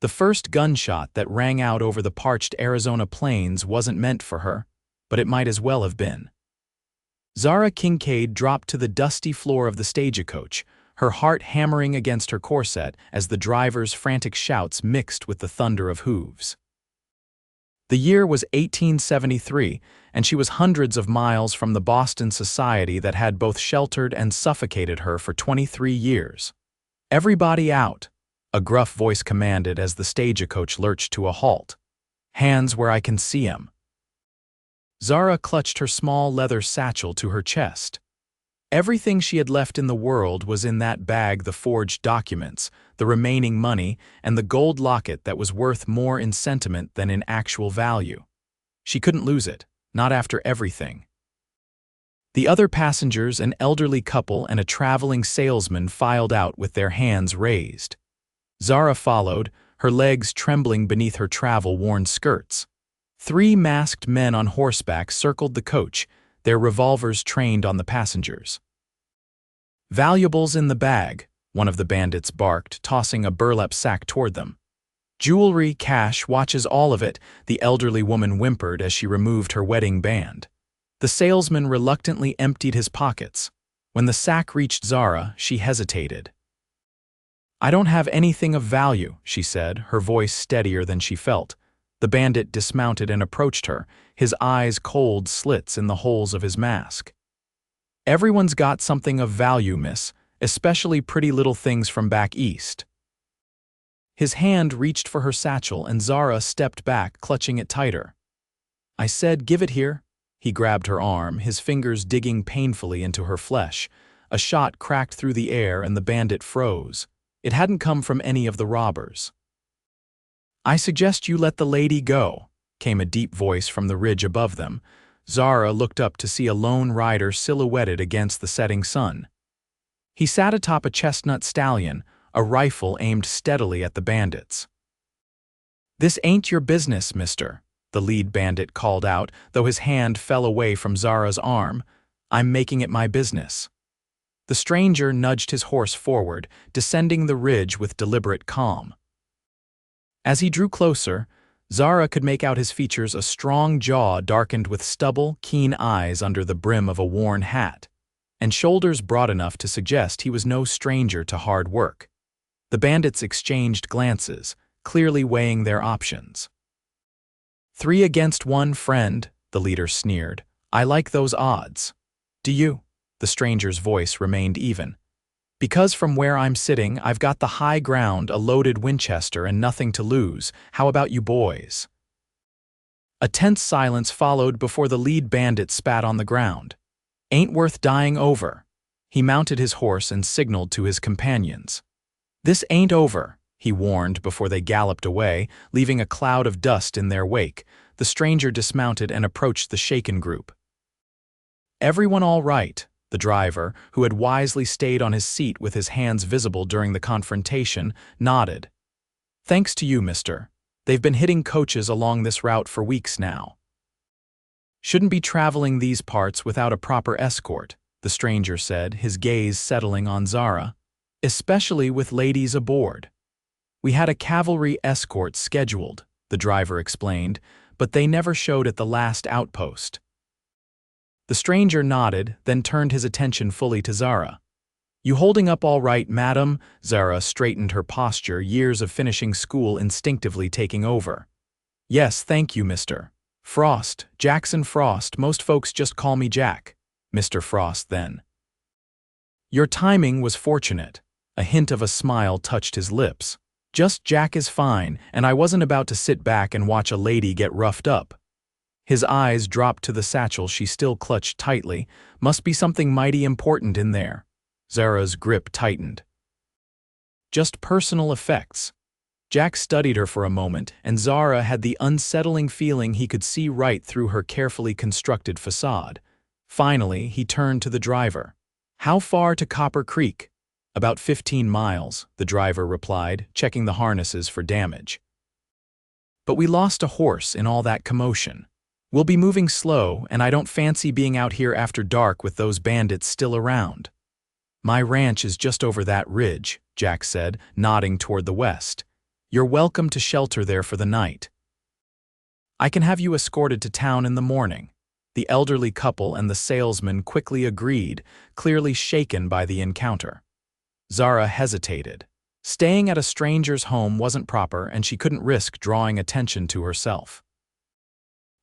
The first gunshot that rang out over the parched Arizona plains wasn't meant for her, but it might as well have been. Zara Kincaid dropped to the dusty floor of the stagecoach, her heart hammering against her corset as the driver's frantic shouts mixed with the thunder of hooves. The year was 1873, and she was hundreds of miles from the Boston society that had both sheltered and suffocated her for 23 years. "Everybody out," a gruff voice commanded as the stagecoach lurched to a halt. "Hands where I can see 'em." Zara clutched her small leather satchel to her chest. Everything she had left in the world was in that bag: the forged documents, the remaining money, and the gold locket that was worth more in sentiment than in actual value. She couldn't lose it, not after everything. The other passengers, an elderly couple and a traveling salesman, filed out with their hands raised. Zara followed, her legs trembling beneath her travel-worn skirts. 3 masked men on horseback circled the coach, their revolvers trained on the passengers. "Valuables in the bag," one of the bandits barked, tossing a burlap sack toward them. "Jewelry, cash, watches, all of it," the elderly woman whimpered as she removed her wedding band. The salesman reluctantly emptied his pockets. When the sack reached Zara, she hesitated. "I don't have anything of value," she said, her voice steadier than she felt. The bandit dismounted and approached her, his eyes cold slits in the holes of his mask. "Everyone's got something of value, miss, especially pretty little things from back east." His hand reached for her satchel and Zara stepped back, clutching it tighter. "I said, give it here." He grabbed her arm, his fingers digging painfully into her flesh. A shot cracked through the air and the bandit froze. It hadn't come from any of the robbers. "I suggest you let the lady go," came a deep voice from the ridge above them. Zara looked up to see a lone rider silhouetted against the setting sun. He sat atop a chestnut stallion, a rifle aimed steadily at the bandits. "This ain't your business, mister," the lead bandit called out, though his hand fell away from Zara's arm. "I'm making it my business." The stranger nudged his horse forward, descending the ridge with deliberate calm. As he drew closer, Zara could make out his features: a strong jaw darkened with stubble, keen eyes under the brim of a worn hat, and shoulders broad enough to suggest he was no stranger to hard work. The bandits exchanged glances, clearly weighing their options. "3 against 1, friend," the leader sneered. "I like those odds." "Do you?" The stranger's voice remained even. "Because from where I'm sitting, I've got the high ground, a loaded Winchester, and nothing to lose. How about you boys?" A tense silence followed before the lead bandit spat on the ground. "Ain't worth dying over." He mounted his horse and signaled to his companions. "This ain't over," he warned before they galloped away, leaving a cloud of dust in their wake. The stranger dismounted and approached the shaken group. "Everyone all right?" The driver, who had wisely stayed on his seat with his hands visible during the confrontation, nodded. "Thanks to you, mister. They've been hitting coaches along this route for weeks now." "Shouldn't be traveling these parts without a proper escort," the stranger said, his gaze settling on Zara. "Especially with ladies aboard." "We had a cavalry escort scheduled," the driver explained, "but they never showed at the last outpost." The stranger nodded, then turned his attention fully to Zara. "You holding up all right, madam?" Zara straightened her posture, years of finishing school instinctively taking over. "Yes, thank you, Mr. Frost, Jackson Frost. Most folks just call me Jack." "Mr. Frost, then." "Your timing was fortunate." A hint of a smile touched his lips. "Just Jack is fine, and I wasn't about to sit back and watch a lady get roughed up." His eyes dropped to the satchel she still clutched tightly. "Must be something mighty important in there." Zara's grip tightened. "Just personal effects." Jack studied her for a moment, and Zara had the unsettling feeling he could see right through her carefully constructed facade. Finally, he turned to the driver. "How far to Copper Creek?" "About 15 miles, the driver replied, checking the harnesses for damage. "But we lost a horse in all that commotion. We'll be moving slow, and I don't fancy being out here after dark with those bandits still around." "My ranch is just over that ridge," Jack said, nodding toward the west. You're welcome to shelter there for the night. I can have you escorted to town in the morning." The elderly couple and the salesman quickly agreed, clearly shaken by the encounter. Zara hesitated. Staying at a stranger's home wasn't proper, and she couldn't risk drawing attention to herself.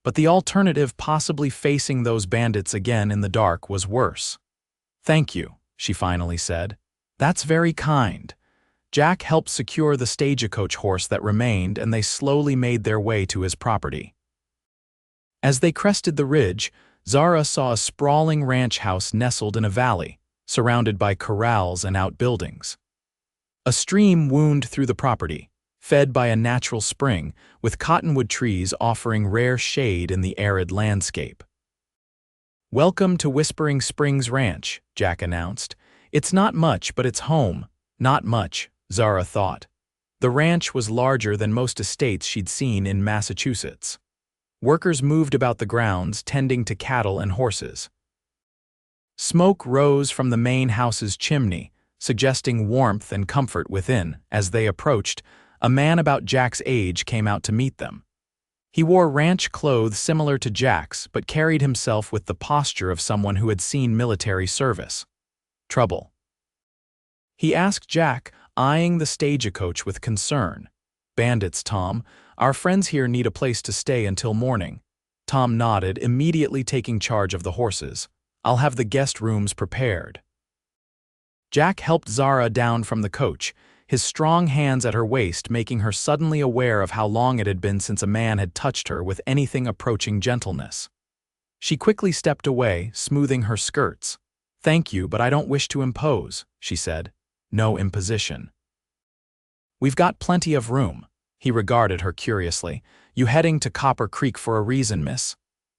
But the alternative, possibly facing those bandits again in the dark, was worse. "Thank you," she finally said. "That's very kind." Jack helped secure the stagecoach horse that remained, and they slowly made their way to his property. As they crested the ridge, Zara saw a sprawling ranch house nestled in a valley, surrounded by corrals and outbuildings. A stream wound through the property, fed by a natural spring, with cottonwood trees offering rare shade in the arid landscape. "Welcome to Whispering Springs Ranch," Jack announced. "It's not much, but it's home." Not much, Zara thought. The ranch was larger than most estates she'd seen in Massachusetts. Workers moved about the grounds, tending to cattle and horses. Smoke rose from the main house's chimney, suggesting warmth and comfort within. As they approached, a man about Jack's age came out to meet them. He wore ranch clothes similar to Jack's, but carried himself with the posture of someone who had seen military service. "Trouble?" he asked Jack, eyeing the stagecoach with concern. "Bandits, Tom. Our friends here need a place to stay until morning." Tom nodded, immediately taking charge of the horses. "I'll have the guest rooms prepared." Jack helped Zara down from the coach, his strong hands at her waist making her suddenly aware of how long it had been since a man had touched her with anything approaching gentleness. She quickly stepped away, smoothing her skirts. "Thank you, but I don't wish to impose," she said. "No imposition." "We've got plenty of room." He regarded her curiously. "You heading to Copper Creek for a reason, miss?"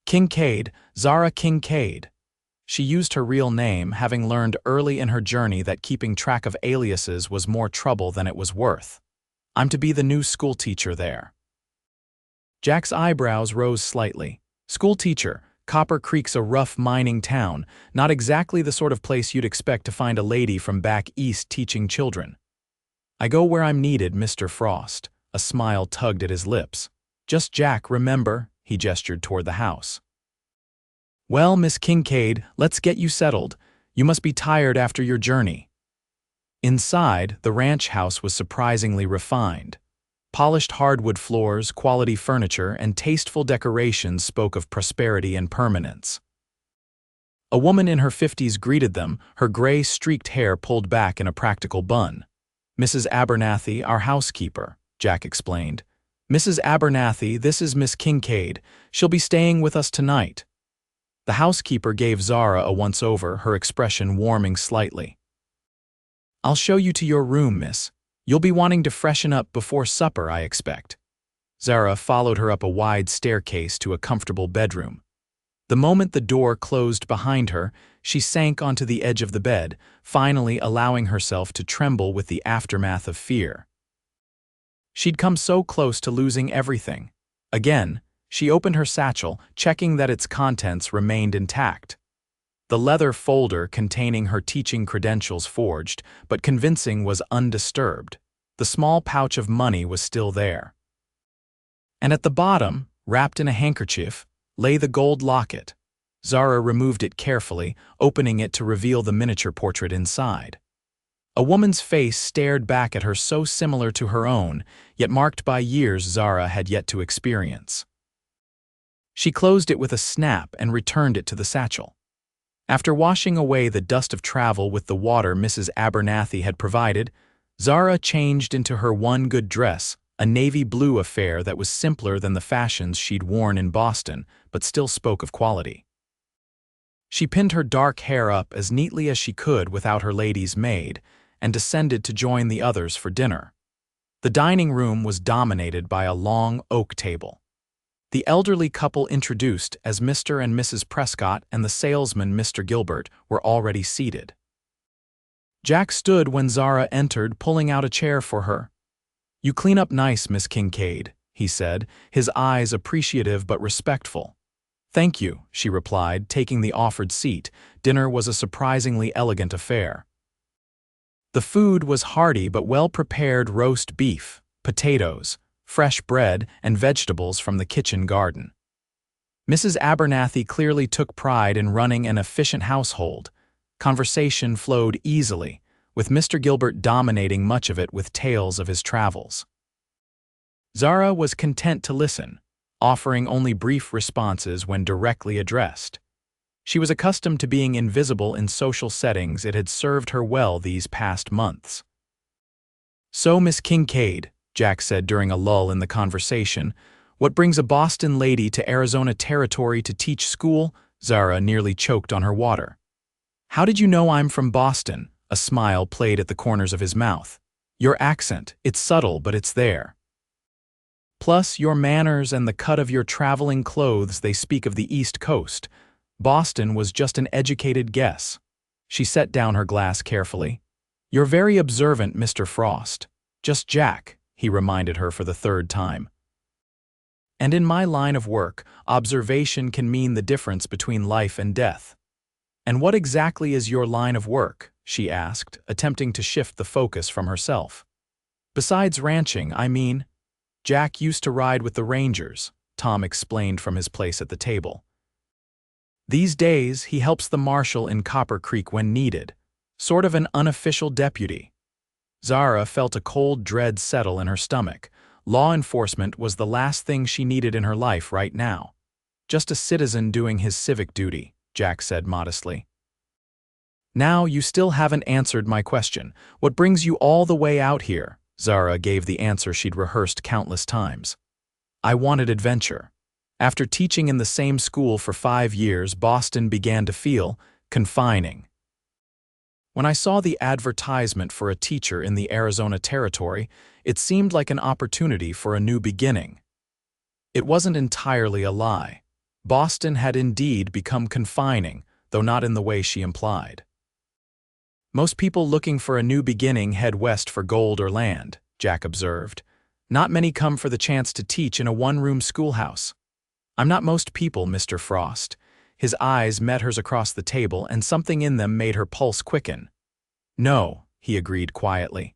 "Kincaid, Zara Kincaid." She used her real name, having learned early in her journey that keeping track of aliases was more trouble than it was worth. "I'm to be the new schoolteacher there." Jack's eyebrows rose slightly. "Schoolteacher? Copper Creek's a rough mining town, not exactly the sort of place you'd expect to find a lady from back east teaching children." "I go where I'm needed, Mr. Frost." A smile tugged at his lips. "Just Jack, remember?" He gestured toward the house. "Well, Miss Kincaid, let's get you settled. You must be tired after your journey." Inside, the ranch house was surprisingly refined. Polished hardwood floors, quality furniture, and tasteful decorations spoke of prosperity and permanence. A woman in her 50s greeted them, her gray, streaked hair pulled back in a practical bun. "Mrs. Abernathy, our housekeeper," Jack explained. "Mrs. Abernathy, this is Miss Kincaid. She'll be staying with us tonight." The housekeeper gave Zara a once-over, her expression warming slightly. "I'll show you to your room, miss. You'll be wanting to freshen up before supper, I expect." Zara followed her up a wide staircase to a comfortable bedroom. The moment the door closed behind her, she sank onto the edge of the bed, finally allowing herself to tremble with the aftermath of fear. She'd come so close to losing everything. Again, she opened her satchel, checking that its contents remained intact. The leather folder containing her teaching credentials, forged but convincing, was undisturbed. The small pouch of money was still there. And at the bottom, wrapped in a handkerchief, lay the gold locket. Zara removed it carefully, opening it to reveal the miniature portrait inside. A woman's face stared back at her, so similar to her own, yet marked by years Zara had yet to experience. She closed it with a snap and returned it to the satchel. After washing away the dust of travel with the water Mrs. Abernathy had provided, Zara changed into her one good dress, a navy blue affair that was simpler than the fashions she'd worn in Boston, but still spoke of quality. She pinned her dark hair up as neatly as she could without her lady's maid, and descended to join the others for dinner. The dining room was dominated by a long oak table. The elderly couple, introduced as Mr. and Mrs. Prescott, and the salesman, Mr. Gilbert, were already seated. Jack stood when Zara entered, pulling out a chair for her. "You clean up nice, Miss Kincaid," he said, his eyes appreciative but respectful. "Thank you," she replied, taking the offered seat. Dinner was a surprisingly elegant affair. The food was hearty but well-prepared roast beef, potatoes, fresh bread, and vegetables from the kitchen garden. Mrs. Abernathy clearly took pride in running an efficient household. Conversation flowed easily, with Mr. Gilbert dominating much of it with tales of his travels. Zara was content to listen, offering only brief responses when directly addressed. She was accustomed to being invisible in social settings. It had served her well these past months. "So, Miss Kincaid," Jack said during a lull in the conversation, "what brings a Boston lady to Arizona territory to teach school?" Zara nearly choked on her water. "How did you know I'm from Boston?" A smile played at the corners of his mouth. "Your accent, it's subtle, but it's there. Plus, your manners and the cut of your traveling clothes, they speak of the East Coast. Boston was just an educated guess." She set down her glass carefully. "You're very observant, Mr. Frost." "Just Jack," he reminded her for the third time. "And in my line of work, observation can mean the difference between life and death." "And what exactly is your line of work?" she asked, attempting to shift the focus from herself. "Besides ranching, I mean." "Jack used to ride with the Rangers," Tom explained from his place at the table. "These days, he helps the marshal in Copper Creek when needed, sort of an unofficial deputy." Zara felt a cold dread settle in her stomach. Law enforcement was the last thing she needed in her life right now. "Just a citizen doing his civic duty," Jack said modestly. "Now, you still haven't answered my question. What brings you all the way out here?" Zara gave the answer she'd rehearsed countless times. "I wanted adventure. After teaching in the same school for 5 years, Boston began to feel confining. When I saw the advertisement for a teacher in the Arizona territory, it seemed like an opportunity for a new beginning." It wasn't entirely a lie. Boston had indeed become confining, though not in the way she implied. "Most people looking for a new beginning head west for gold or land," Jack observed. "Not many come for the chance to teach in a one-room schoolhouse." "I'm not most people, Mr. Frost." His eyes met hers across the table, and something in them made her pulse quicken. "No," he agreed quietly.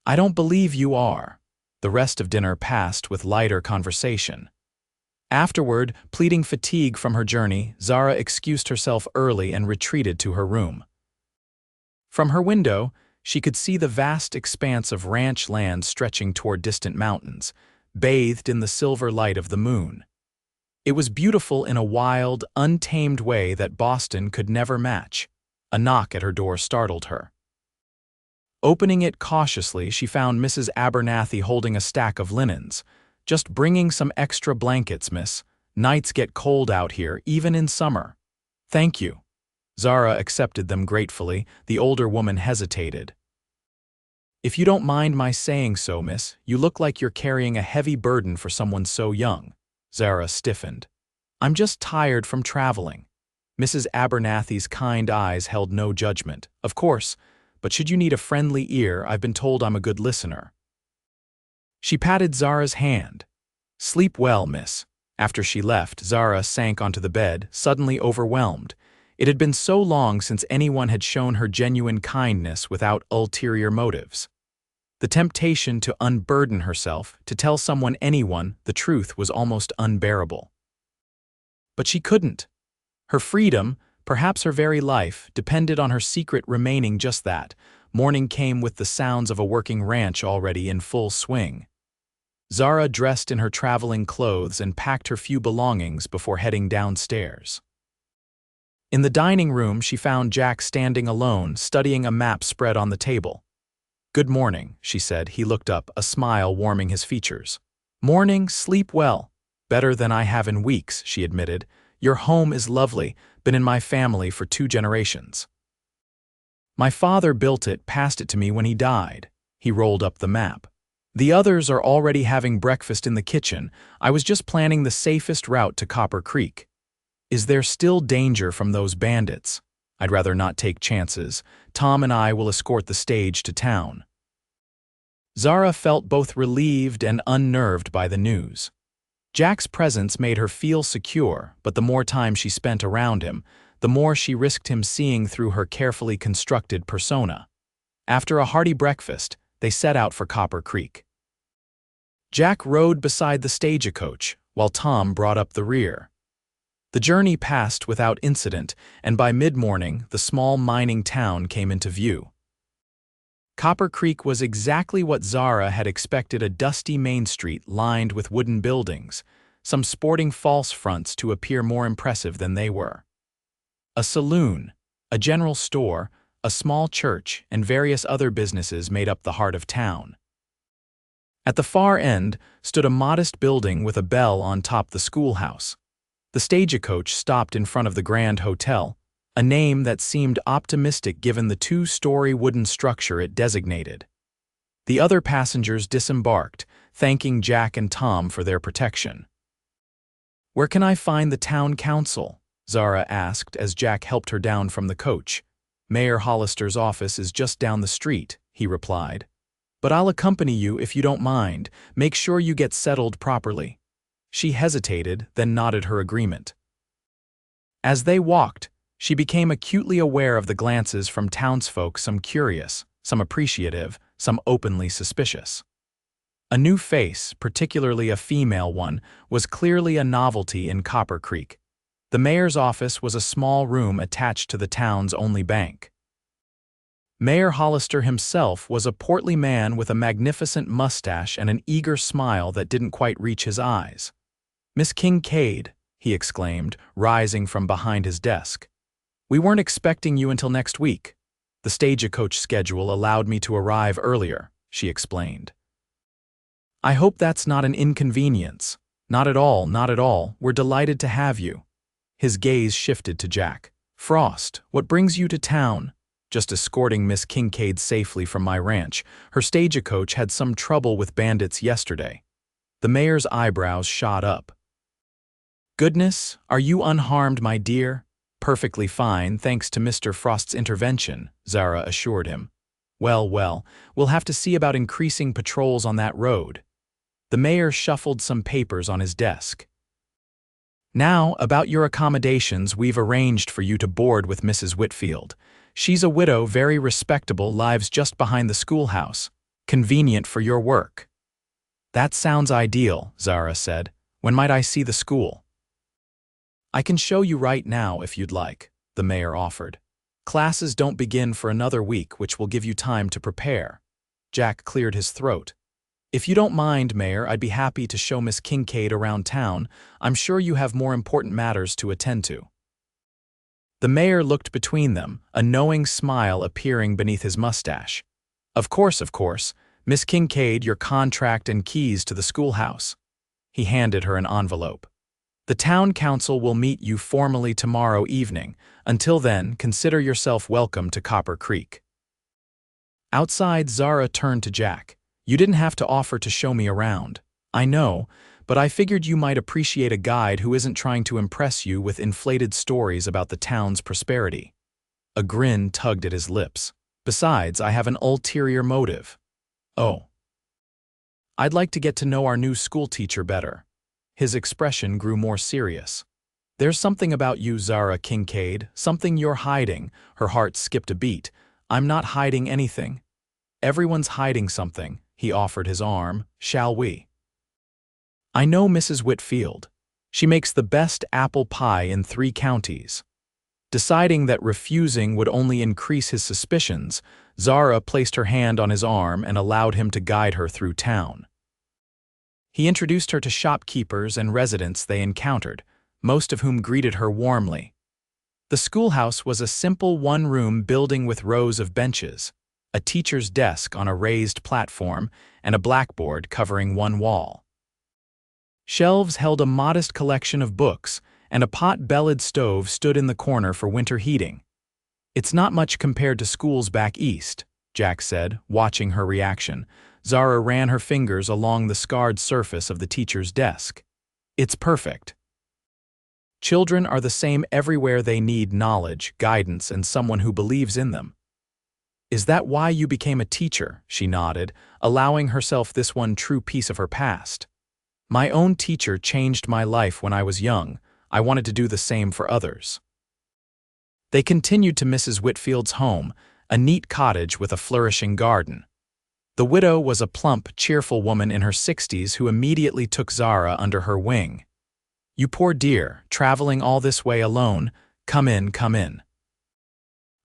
"I don't believe you are." The rest of dinner passed with lighter conversation. Afterward, pleading fatigue from her journey, Zara excused herself early and retreated to her room. From her window, she could see the vast expanse of ranch land stretching toward distant mountains, bathed in the silver light of the moon. It was beautiful in a wild, untamed way that Boston could never match. A knock at her door startled her. Opening it cautiously, she found Mrs. Abernathy holding a stack of linens. "Just bringing some extra blankets, miss. Nights get cold out here, even in summer." "Thank you." Zara accepted them gratefully. The older woman hesitated. "If you don't mind my saying so, miss, you look like you're carrying a heavy burden for someone so young." Zara stiffened. "I'm just tired from traveling." Mrs. Abernathy's kind eyes held no judgment. "Of course, but should you need a friendly ear, I've been told I'm a good listener." She patted Zara's hand. "Sleep well, miss." After she left, Zara sank onto the bed, suddenly overwhelmed. It had been so long since anyone had shown her genuine kindness without ulterior motives. The temptation to unburden herself, to tell anyone, the truth was almost unbearable. But she couldn't. Her freedom, perhaps her very life, depended on her secret remaining just that. Morning came with the sounds of a working ranch already in full swing. Zara dressed in her traveling clothes and packed her few belongings before heading downstairs. In the dining room, she found Jack standing alone, studying a map spread on the table. "Good morning," she said. He looked up, a smile warming his features. "Morning, sleep well." "Better than I have in weeks," she admitted. "Your home is lovely, been in my family for 2 generations. My father built it, passed it to me when he died." He rolled up the map. "The others are already having breakfast in the kitchen. I was just planning the safest route to Copper Creek." "Is there still danger from those bandits?" "I'd rather not take chances. Tom and I will escort the stage to town." Zara felt both relieved and unnerved by the news. Jack's presence made her feel secure, but the more time she spent around him, the more she risked him seeing through her carefully constructed persona. After a hearty breakfast, they set out for Copper Creek. Jack rode beside the stagecoach, while Tom brought up the rear. The journey passed without incident, and by mid-morning the small mining town came into view. Copper Creek was exactly what Zara had expected: a dusty main street lined with wooden buildings, some sporting false fronts to appear more impressive than they were. A saloon, a general store, a small church, and various other businesses made up the heart of town. At the far end stood a modest building with a bell on top: the schoolhouse. The stagecoach stopped in front of the Grand Hotel, a name that seemed optimistic given the two-story wooden structure it designated. The other passengers disembarked, thanking Jack and Tom for their protection. "Where can I find the town council?" Zara asked as Jack helped her down from the coach. "Mayor Hollister's office is just down the street," he replied. "But I'll accompany you if you don't mind. Make sure you get settled properly." She hesitated, then nodded her agreement. As they walked, she became acutely aware of the glances from townsfolk, some curious, some appreciative, some openly suspicious. A new face, particularly a female one, was clearly a novelty in Copper Creek. The mayor's office was a small room attached to the town's only bank. Mayor Hollister himself was a portly man with a magnificent mustache and an eager smile that didn't quite reach his eyes. "Miss Kincaid," he exclaimed, rising from behind his desk. "We weren't expecting you until next week. The stagecoach schedule allowed me to arrive earlier," she explained. "I hope that's not an inconvenience." "Not at all, not at all. We're delighted to have you." His gaze shifted to Jack. "Frost, what brings you to town?" "Just escorting Miss Kincaid safely from my ranch. Her stagecoach had some trouble with bandits yesterday." The mayor's eyebrows shot up. "Goodness, are you unharmed, my dear?" "Perfectly fine, thanks to Mr. Frost's intervention," Zara assured him. Well, we'll have to see about increasing patrols on that road." The mayor shuffled some papers on his desk. "Now, about your accommodations, we've arranged for you to board with Mrs. Whitfield. She's a widow, very respectable, lives just behind the schoolhouse. Convenient for your work." "That sounds ideal," Zara said. "When might I see the school?" "I can show you right now if you'd like," the mayor offered. "Classes don't begin for another week, which will give you time to prepare." Jack cleared his throat. "If you don't mind, Mayor, I'd be happy to show Miss Kincaid around town. I'm sure you have more important matters to attend to." The mayor looked between them, a knowing smile appearing beneath his mustache. Of course. Miss Kincaid, your contract and keys to the schoolhouse." He handed her an envelope. "The town council will meet you formally tomorrow evening. Until then, consider yourself welcome to Copper Creek." Outside, Zara turned to Jack. "You didn't have to offer to show me around. I know, but I figured you might appreciate a guide who isn't trying to impress you with inflated stories about the town's prosperity." A grin tugged at his lips. "Besides, I have an ulterior motive." "Oh." "I'd like to get to know our new schoolteacher better." His expression grew more serious. "There's something about you, Zara Kincaid, something you're hiding." Her heart skipped a beat. "I'm not hiding anything." "Everyone's hiding something." He offered his arm. "Shall we?" "I know Mrs. Whitfield. She makes the best apple pie in 3 counties. Deciding that refusing would only increase his suspicions, Zara placed her hand on his arm and allowed him to guide her through town. He introduced her to shopkeepers and residents they encountered, most of whom greeted her warmly. The schoolhouse was a simple one-room building with rows of benches, a teacher's desk on a raised platform, and a blackboard covering one wall. Shelves held a modest collection of books, and a pot-bellied stove stood in the corner for winter heating. "It's not much compared to schools back east," Jack said, watching her reaction. Zara ran her fingers along the scarred surface of the teacher's desk. "It's perfect. Children are the same everywhere. They need knowledge, guidance, and someone who believes in them." "Is that why you became a teacher?" She nodded, allowing herself this one true piece of her past. "My own teacher changed my life when I was young. I wanted to do the same for others." They continued to Mrs. Whitfield's home, a neat cottage with a flourishing garden. The widow was a plump, cheerful woman in her 60s who immediately took Zara under her wing. "You poor dear, traveling all this way alone. Come in, come in.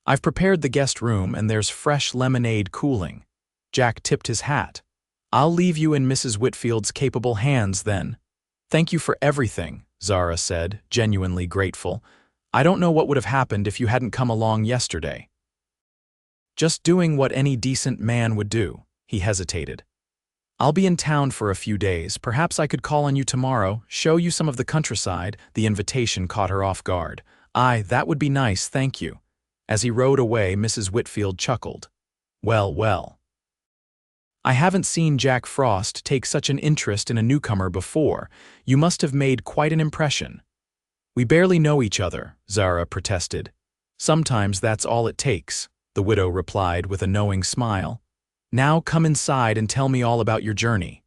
I've prepared the guest room and there's fresh lemonade cooling." Jack tipped his hat. "I'll leave you in Mrs. Whitfield's capable hands then." "Thank you for everything," Zara said, genuinely grateful. "I don't know what would have happened if you hadn't come along yesterday." "Just doing what any decent man would do." He hesitated. "I'll be in town for a few days. Perhaps I could call on you tomorrow, show you some of the countryside." The invitation caught her off guard. "Aye, that would be nice, thank you." As he rode away, Mrs. Whitfield chuckled. "Well, well. I haven't seen Jack Frost take such an interest in a newcomer before. You must have made quite an impression." "We barely know each other," Zara protested. "Sometimes that's all it takes," the widow replied with a knowing smile. "Now come inside and tell me all about your journey."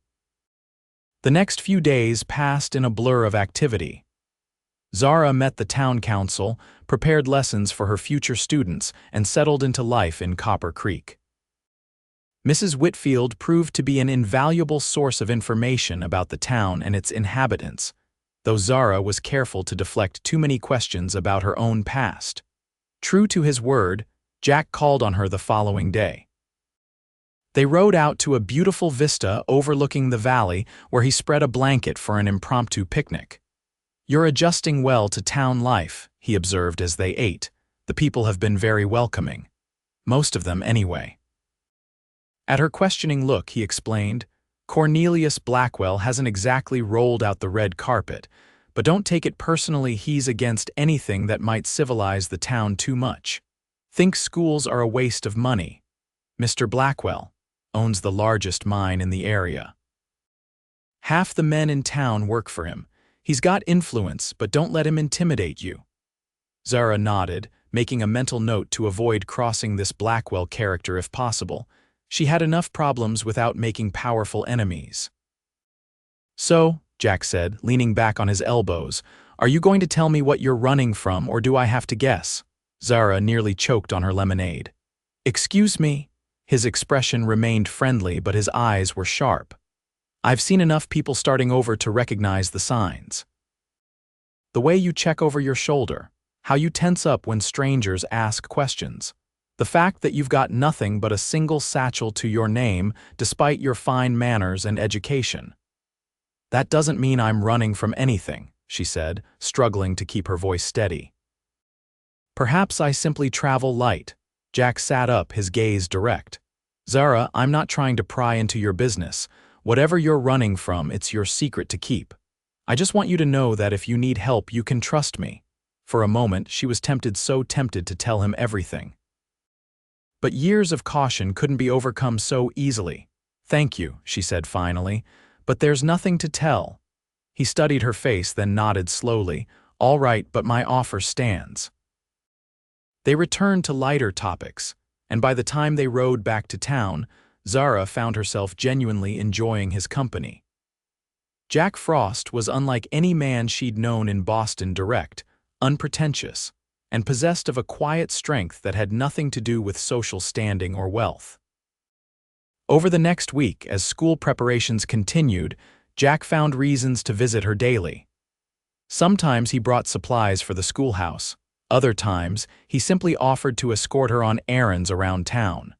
The next few days passed in a blur of activity. Zara met the town council, prepared lessons for her future students, and settled into life in Copper Creek. Mrs. Whitfield proved to be an invaluable source of information about the town and its inhabitants, though Zara was careful to deflect too many questions about her own past. True to his word, Jack called on her the following day. They rode out to a beautiful vista overlooking the valley where he spread a blanket for an impromptu picnic. "You're adjusting well to town life," he observed as they ate. "The people have been very welcoming. Most of them, anyway." At her questioning look, he explained, "Cornelius Blackwell hasn't exactly rolled out the red carpet, but don't take it personally. He's against anything that might civilize the town too much. Thinks schools are a waste of money. Mr. Blackwell owns the largest mine in the area. Half the men in town work for him. He's got influence, but don't let him intimidate you." Zara nodded, making a mental note to avoid crossing this Blackwell character if possible. She had enough problems without making powerful enemies. "So," Jack said, leaning back on his elbows, "are you going to tell me what you're running from, or do I have to guess?" Zara nearly choked on her lemonade. "Excuse me?" His expression remained friendly, but his eyes were sharp. "I've seen enough people starting over to recognize the signs. The way you check over your shoulder, how you tense up when strangers ask questions, the fact that you've got nothing but a single satchel to your name despite your fine manners and education. That doesn't mean I'm running from anything," she said, struggling to keep her voice steady. "Perhaps I simply travel light." Jack sat up, his gaze direct. "Zara, I'm not trying to pry into your business. Whatever you're running from, it's your secret to keep. I just want you to know that if you need help, you can trust me." For a moment, she was so tempted to tell him everything. But years of caution couldn't be overcome so easily. "Thank you," she said finally, "but there's nothing to tell." He studied her face, then nodded slowly. "All right, but my offer stands." They returned to lighter topics, and by the time they rode back to town, Zara found herself genuinely enjoying his company. Jack Frost was unlike any man she'd known in Boston, direct, unpretentious, and possessed of a quiet strength that had nothing to do with social standing or wealth. Over the next week, as school preparations continued, Jack found reasons to visit her daily. Sometimes he brought supplies for the schoolhouse. Other times, he simply offered to escort her on errands around town.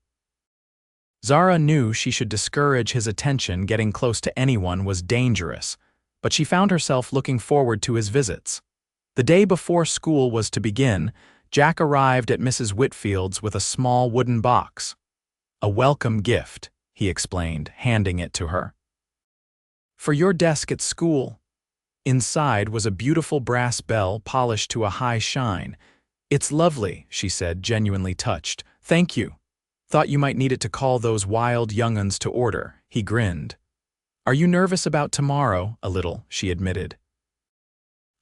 Zara knew she should discourage his attention. Getting close to anyone was dangerous, but she found herself looking forward to his visits. The day before school was to begin, Jack arrived at Mrs. Whitfield's with a small wooden box. "A welcome gift," he explained, handing it to her. "For your desk at school." Inside was a beautiful brass bell polished to a high shine. "It's lovely," she said, genuinely touched. "Thank you. Thought you might need it to call those wild young'uns to order." He grinned. "Are you nervous about tomorrow?" "A little," she admitted.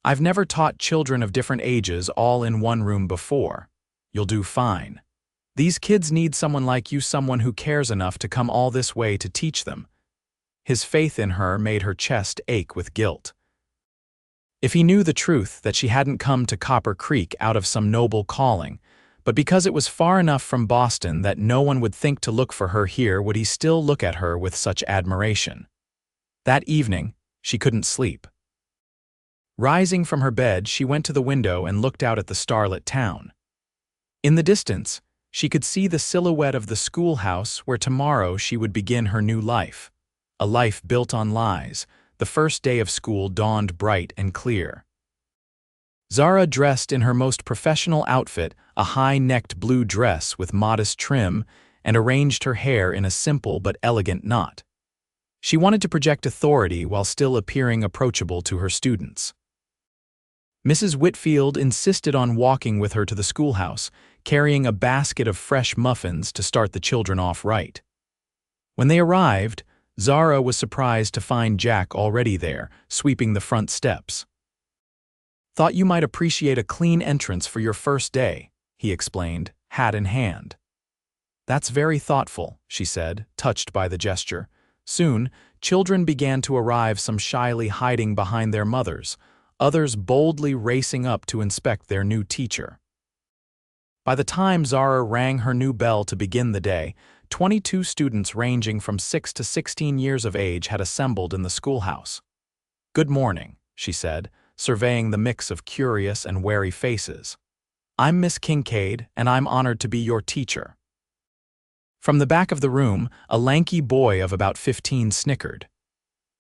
"I've never taught children of different ages all in one room before. You'll do fine. These kids need someone like you, someone who cares enough to come all this way to teach them." His faith in her made her chest ache with guilt. If he knew the truth, that she hadn't come to Copper Creek out of some noble calling, But because it was far enough from Boston that no one would think to look for her here, would he still look at her with such admiration? That evening, she couldn't sleep. Rising from her bed, she went to the window and looked out at the starlit town. In the distance, she could see the silhouette of the schoolhouse where tomorrow she would begin her new life. A life built on lies. The first day of school dawned bright and clear. Zara dressed in her most professional outfit, a high-necked blue dress with modest trim, and arranged her hair in a simple but elegant knot. She wanted to project authority while still appearing approachable to her students. Mrs. Whitfield insisted on walking with her to the schoolhouse, carrying a basket of fresh muffins to start the children off right. When they arrived, Zara was surprised to find Jack already there, sweeping the front steps. "Thought you might appreciate a clean entrance for your first day," he explained, hat in hand. "That's very thoughtful," she said, touched by the gesture. Soon, children began to arrive, some shyly hiding behind their mothers, others boldly racing up to inspect their new teacher. By the time Zara rang her new bell to begin the day, 22 students ranging from 6 to 16 years of age had assembled in the schoolhouse. "Good morning," she said, surveying the mix of curious and wary faces. "I'm Miss Kincaid, and I'm honored to be your teacher." From the back of the room, a lanky boy of about 15 snickered.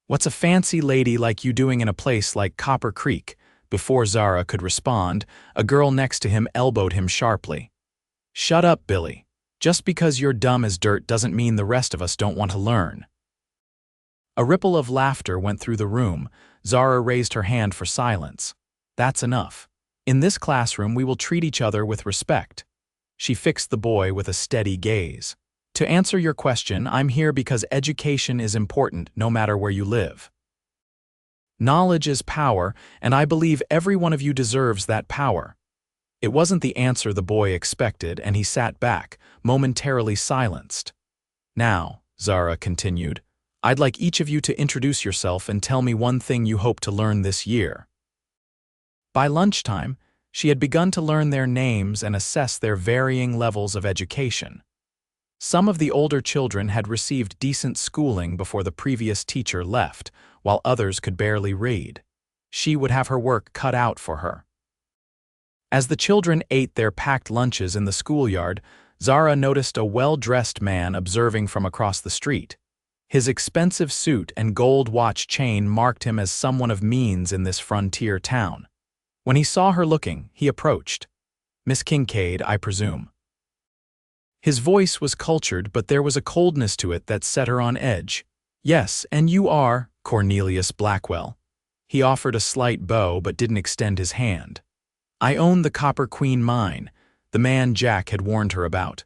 "What's a fancy lady like you doing in a place like Copper Creek?" Before Zara could respond, a girl next to him elbowed him sharply. "Shut up, Billy. Just because you're dumb as dirt doesn't mean the rest of us don't want to learn." A ripple of laughter went through the room. Zara raised her hand for silence. "That's enough. In this classroom we will treat each other with respect." She fixed the boy with a steady gaze. "To answer your question, I'm here because education is important no matter where you live. Knowledge is power, and I believe every one of you deserves that power." It wasn't the answer the boy expected, and he sat back, momentarily silenced. "Now," Zara continued, "I'd like each of you to introduce yourself and tell me one thing you hope to learn this year." By lunchtime, she had begun to learn their names and assess their varying levels of education. Some of the older children had received decent schooling before the previous teacher left, while others could barely read. She would have her work cut out for her. As the children ate their packed lunches in the schoolyard, Zara noticed a well-dressed man observing from across the street. His expensive suit and gold watch chain marked him as someone of means in this frontier town. When he saw her looking, he approached. "Miss Kincaid, I presume." His voice was cultured, but there was a coldness to it that set her on edge. "Yes, and you are Cornelius Blackwell." He offered a slight bow but didn't extend his hand. "I own the Copper Queen mine," the man Jack had warned her about.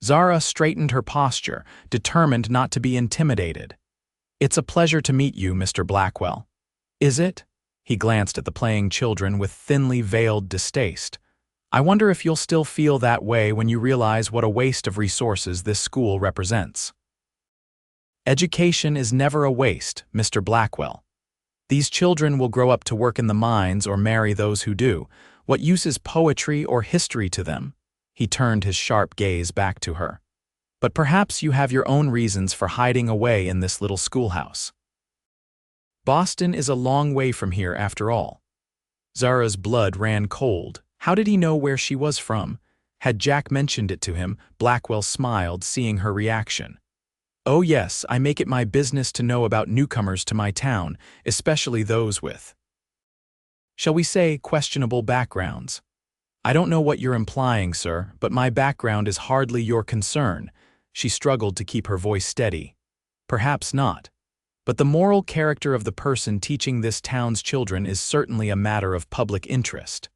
Zara straightened her posture, determined not to be intimidated. "It's a pleasure to meet you, Mr. Blackwell." "Is it?" He glanced at the playing children with thinly veiled distaste. "I wonder if you'll still feel that way when you realize what a waste of resources this school represents." "Education is never a waste, Mr. Blackwell. These children will grow up to work in the mines or marry those who do. What use is poetry or history to them?" He turned his sharp gaze back to her. "But perhaps you have your own reasons for hiding away in this little schoolhouse. Boston is a long way from here after all." Zara's blood ran cold. How did he know where she was from? Had Jack mentioned it to him? Blackwell smiled, seeing her reaction. "Oh yes, I make it my business to know about newcomers to my town, especially those with, shall we say, questionable backgrounds." "I don't know what you're implying, sir, but my background is hardly your concern." She struggled to keep her voice steady. "Perhaps not. But the moral character of the person teaching this town's children is certainly a matter of public interest."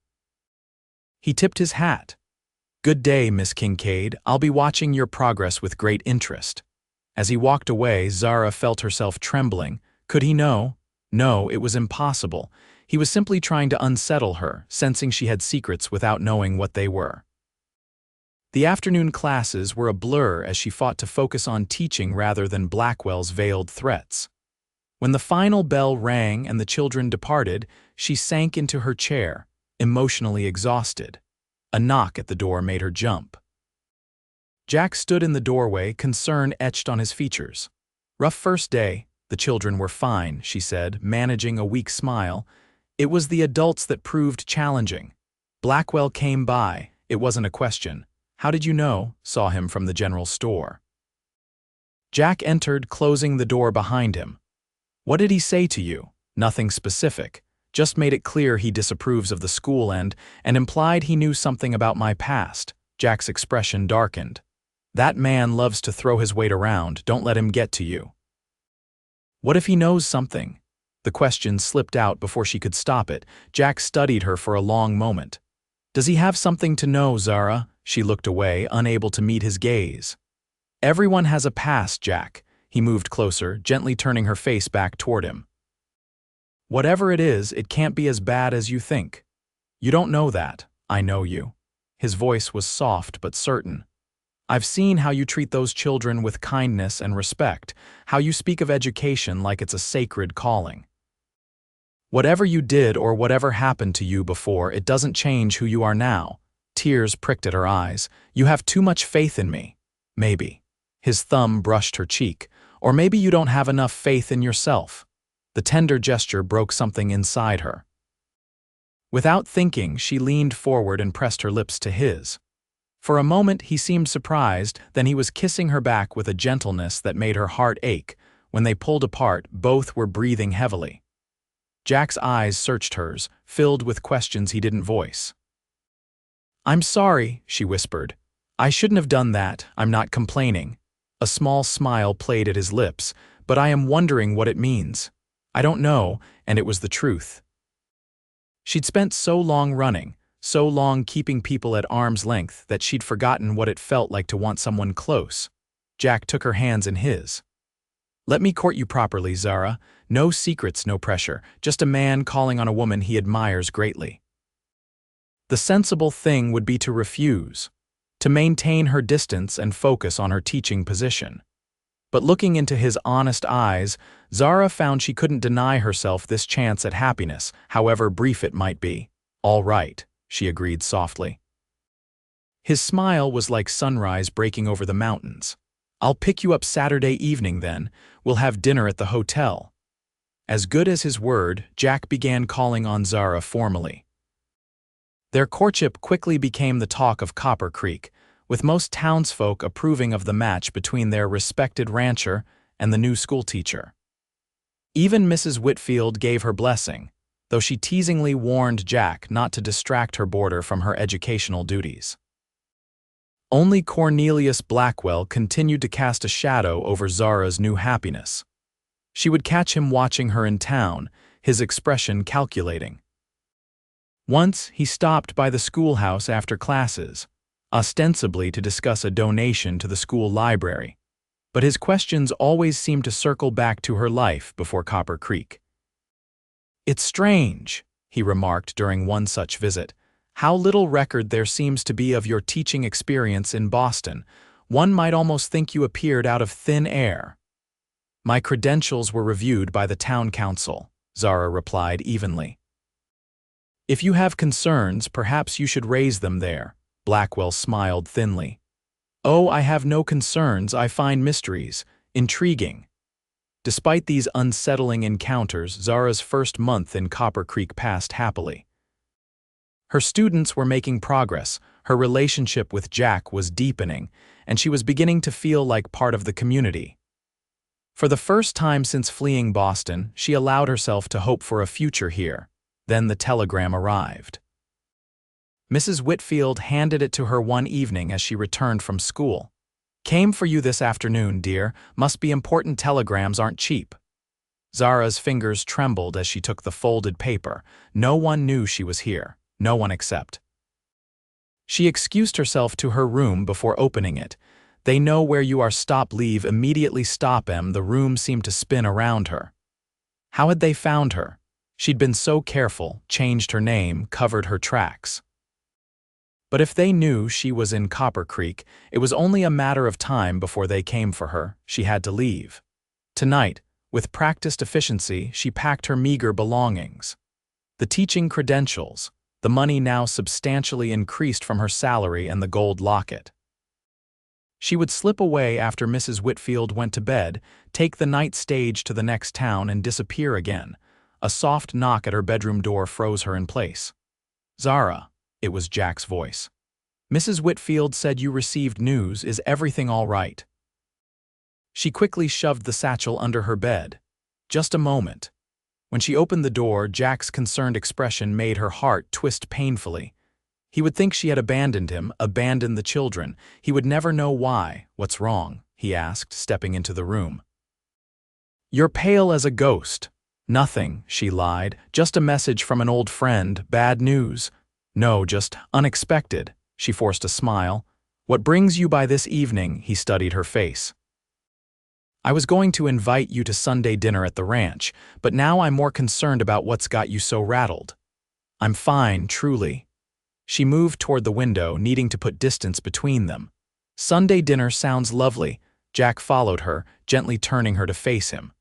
He tipped his hat. "Good day, Miss Kincaid. I'll be watching your progress with great interest." As he walked away, Zara felt herself trembling. Could he know? No, it was impossible. He was simply trying to unsettle her, sensing she had secrets without knowing what they were. The afternoon classes were a blur as she fought to focus on teaching rather than Blackwell's veiled threats. When the final bell rang and the children departed, she sank into her chair, emotionally exhausted. A knock at the door made her jump. Jack stood in the doorway, concern etched on his features. "Rough first day. The children were fine," she said, managing a weak smile. "It was the adults that proved challenging. Blackwell came by. It wasn't a question. How did you know?" Saw him from the general store. Jack entered, closing the door behind him. "What did he say to you?" "Nothing specific. Just made it clear he disapproves of the school and implied he knew something about my past." Jack's expression darkened. "That man loves to throw his weight around. Don't let him get to you." "What if he knows something?" The question slipped out before she could stop it. Jack studied her for a long moment. "Does he have something to know, Zara?" She looked away, unable to meet his gaze. "Everyone has a past, Jack." He moved closer, gently turning her face back toward him. "Whatever it is, it can't be as bad as you think. You don't know that. I know you." His voice was soft but certain. "I've seen how you treat those children with kindness and respect, how you speak of education like it's a sacred calling. Whatever you did or whatever happened to you before, it doesn't change who you are now." Tears pricked at her eyes. "You have too much faith in me." "Maybe." His thumb brushed her cheek. "Or maybe you don't have enough faith in yourself." The tender gesture broke something inside her. Without thinking, she leaned forward and pressed her lips to his. For a moment he seemed surprised, then he was kissing her back with a gentleness that made her heart ache. When they pulled apart, both were breathing heavily. Jack's eyes searched hers, filled with questions he didn't voice. "I'm sorry," she whispered. "I shouldn't have done that. I'm not complaining." A small smile played at his lips. "But I am wondering what it means." "I don't know," and it was the truth. She'd spent so long running, so long keeping people at arm's length, that she'd forgotten what it felt like to want someone close. Jack took her hands in his. "Let me court you properly, Zara. No secrets, no pressure, just a man calling on a woman he admires greatly." The sensible thing would be to refuse, to maintain her distance and focus on her teaching position. But looking into his honest eyes, Zara found she couldn't deny herself this chance at happiness, however brief it might be. "All right," she agreed softly. His smile was like sunrise breaking over the mountains. "I'll pick you up Saturday evening then. We'll have dinner at the hotel." As good as his word, Jack began calling on Zara formally. Their courtship quickly became the talk of Copper Creek, with most townsfolk approving of the match between their respected rancher and the new schoolteacher. Even Mrs. Whitfield gave her blessing, though she teasingly warned Jack not to distract her boarder from her educational duties. Only Cornelius Blackwell continued to cast a shadow over Zara's new happiness. She would catch him watching her in town, his expression calculating. Once he stopped by the schoolhouse after classes, ostensibly to discuss a donation to the school library, but his questions always seemed to circle back to her life before Copper Creek. "It's strange," he remarked during one such visit, "how little record there seems to be of your teaching experience in Boston. One might almost think you appeared out of thin air." "My credentials were reviewed by the town council," Zara replied evenly. "If you have concerns, perhaps you should raise them there." Blackwell smiled thinly. "Oh, I have no concerns. I find mysteries intriguing." Despite these unsettling encounters, Zara's first month in Copper Creek passed happily. Her students were making progress, her relationship with Jack was deepening, and she was beginning to feel like part of the community. For the first time since fleeing Boston, she allowed herself to hope for a future here. Then the telegram arrived. Mrs. Whitfield handed it to her one evening as she returned from school. "Came for you this afternoon, dear. Must be important. Telegrams aren't cheap." Zara's fingers trembled as she took the folded paper. No one knew she was here. No one except. She excused herself to her room before opening it. "They know where you are. Stop, leave, immediately stop." The room seemed to spin around her. How had they found her? She'd been so careful, changed her name, covered her tracks. But if they knew she was in Copper Creek, it was only a matter of time before they came for her. She had to leave. Tonight, with practiced efficiency, she packed her meager belongings. The teaching credentials, the money now substantially increased from her salary and the gold locket. She would slip away after Mrs. Whitfield went to bed, take the night stage to the next town, and disappear again. A soft knock at her bedroom door froze her in place. "Zara," it was Jack's voice. "Mrs. Whitfield said you received news. Is everything all right?" She quickly shoved the satchel under her bed. Just a moment. When she opened the door, Jack's concerned expression made her heart twist painfully. He would think she had abandoned him, abandoned the children. He would never know why. "What's wrong?" he asked, stepping into the room. "You're pale as a ghost." "Nothing," she lied. "Just a message from an old friend. Bad news." "No, just unexpected." She forced a smile. "What brings you by this evening?" He studied her face. "I was going to invite you to Sunday dinner at the ranch, but now I'm more concerned about what's got you so rattled." "I'm fine, truly." She moved toward the window, needing to put distance between them. "Sunday dinner sounds lovely." Jack followed her, gently turning her to face him.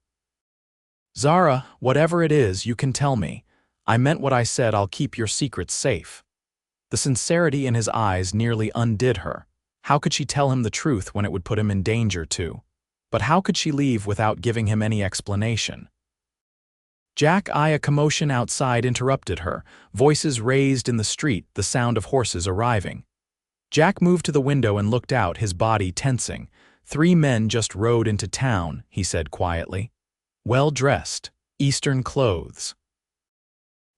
"Zara, whatever it is, you can tell me. I meant what I said. I'll keep your secrets safe." The sincerity in his eyes nearly undid her. How could she tell him the truth when it would put him in danger too? But how could she leave without giving him any explanation? Jack, a commotion outside interrupted her, voices raised in the street, the sound of horses arriving. Jack moved to the window and looked out, his body tensing. "3 men just rode into town," he said quietly. "Well-dressed, Eastern clothes.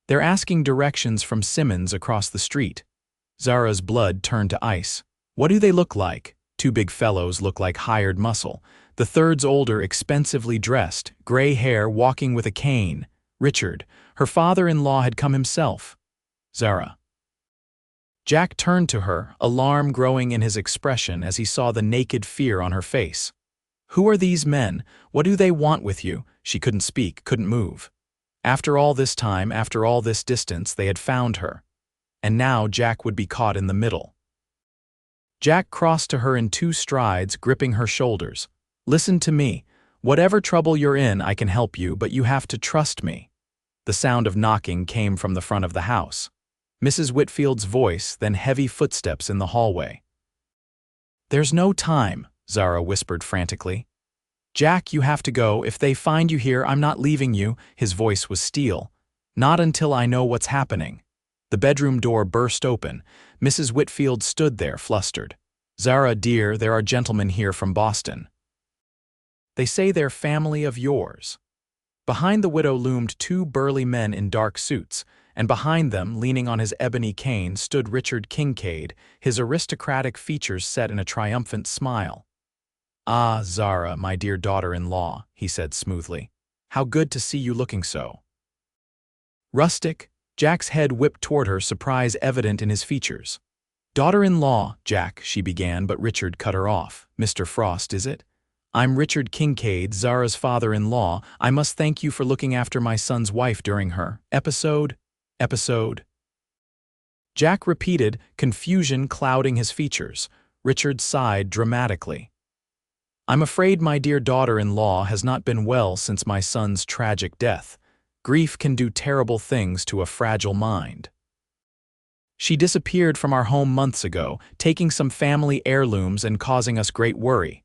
They're asking directions from Simmons across the street." Zara's blood turned to ice. "What do they look like?" 2 big fellows look like hired muscle. The third's older, expensively dressed, gray hair, walking with a cane. Richard. Her father-in-law had come himself. "Zara." Jack turned to her, alarm growing in his expression as he saw the naked fear on her face. "Who are these men? What do they want with you?" She couldn't speak, couldn't move. After all this time, after all this distance, they had found her. And now Jack would be caught in the middle. Jack crossed to her in 2 strides, gripping her shoulders. "Listen to me. Whatever trouble you're in, I can help you, but you have to trust me." The sound of knocking came from the front of the house. Mrs. Whitfield's voice, then heavy footsteps in the hallway. "There's no time," Zara whispered frantically. "Jack, you have to go. If they find you here, I'm not leaving you." His voice was steel. "Not until I know what's happening." The bedroom door burst open. Mrs. Whitfield stood there, flustered. "Zara, dear, there are gentlemen here from Boston. They say they're family of yours." Behind the widow loomed 2 burly men in dark suits, and behind them, leaning on his ebony cane, stood Richard Kincaid, his aristocratic features set in a triumphant smile. "Ah, Zara, my dear daughter-in-law," he said smoothly. "How good to see you looking so." "Rustic?" Jack's head whipped toward her, surprise evident in his features. "Daughter-in-law, Jack," she began, but Richard cut her off. "Mr. Frost, is it? I'm Richard Kincaid, Zara's father-in-law. I must thank you for looking after my son's wife during her episode. Jack repeated, confusion clouding his features. Richard sighed dramatically. "I'm afraid my dear daughter-in-law has not been well since my son's tragic death. Grief can do terrible things to a fragile mind. She disappeared from our home months ago, taking some family heirlooms and causing us great worry."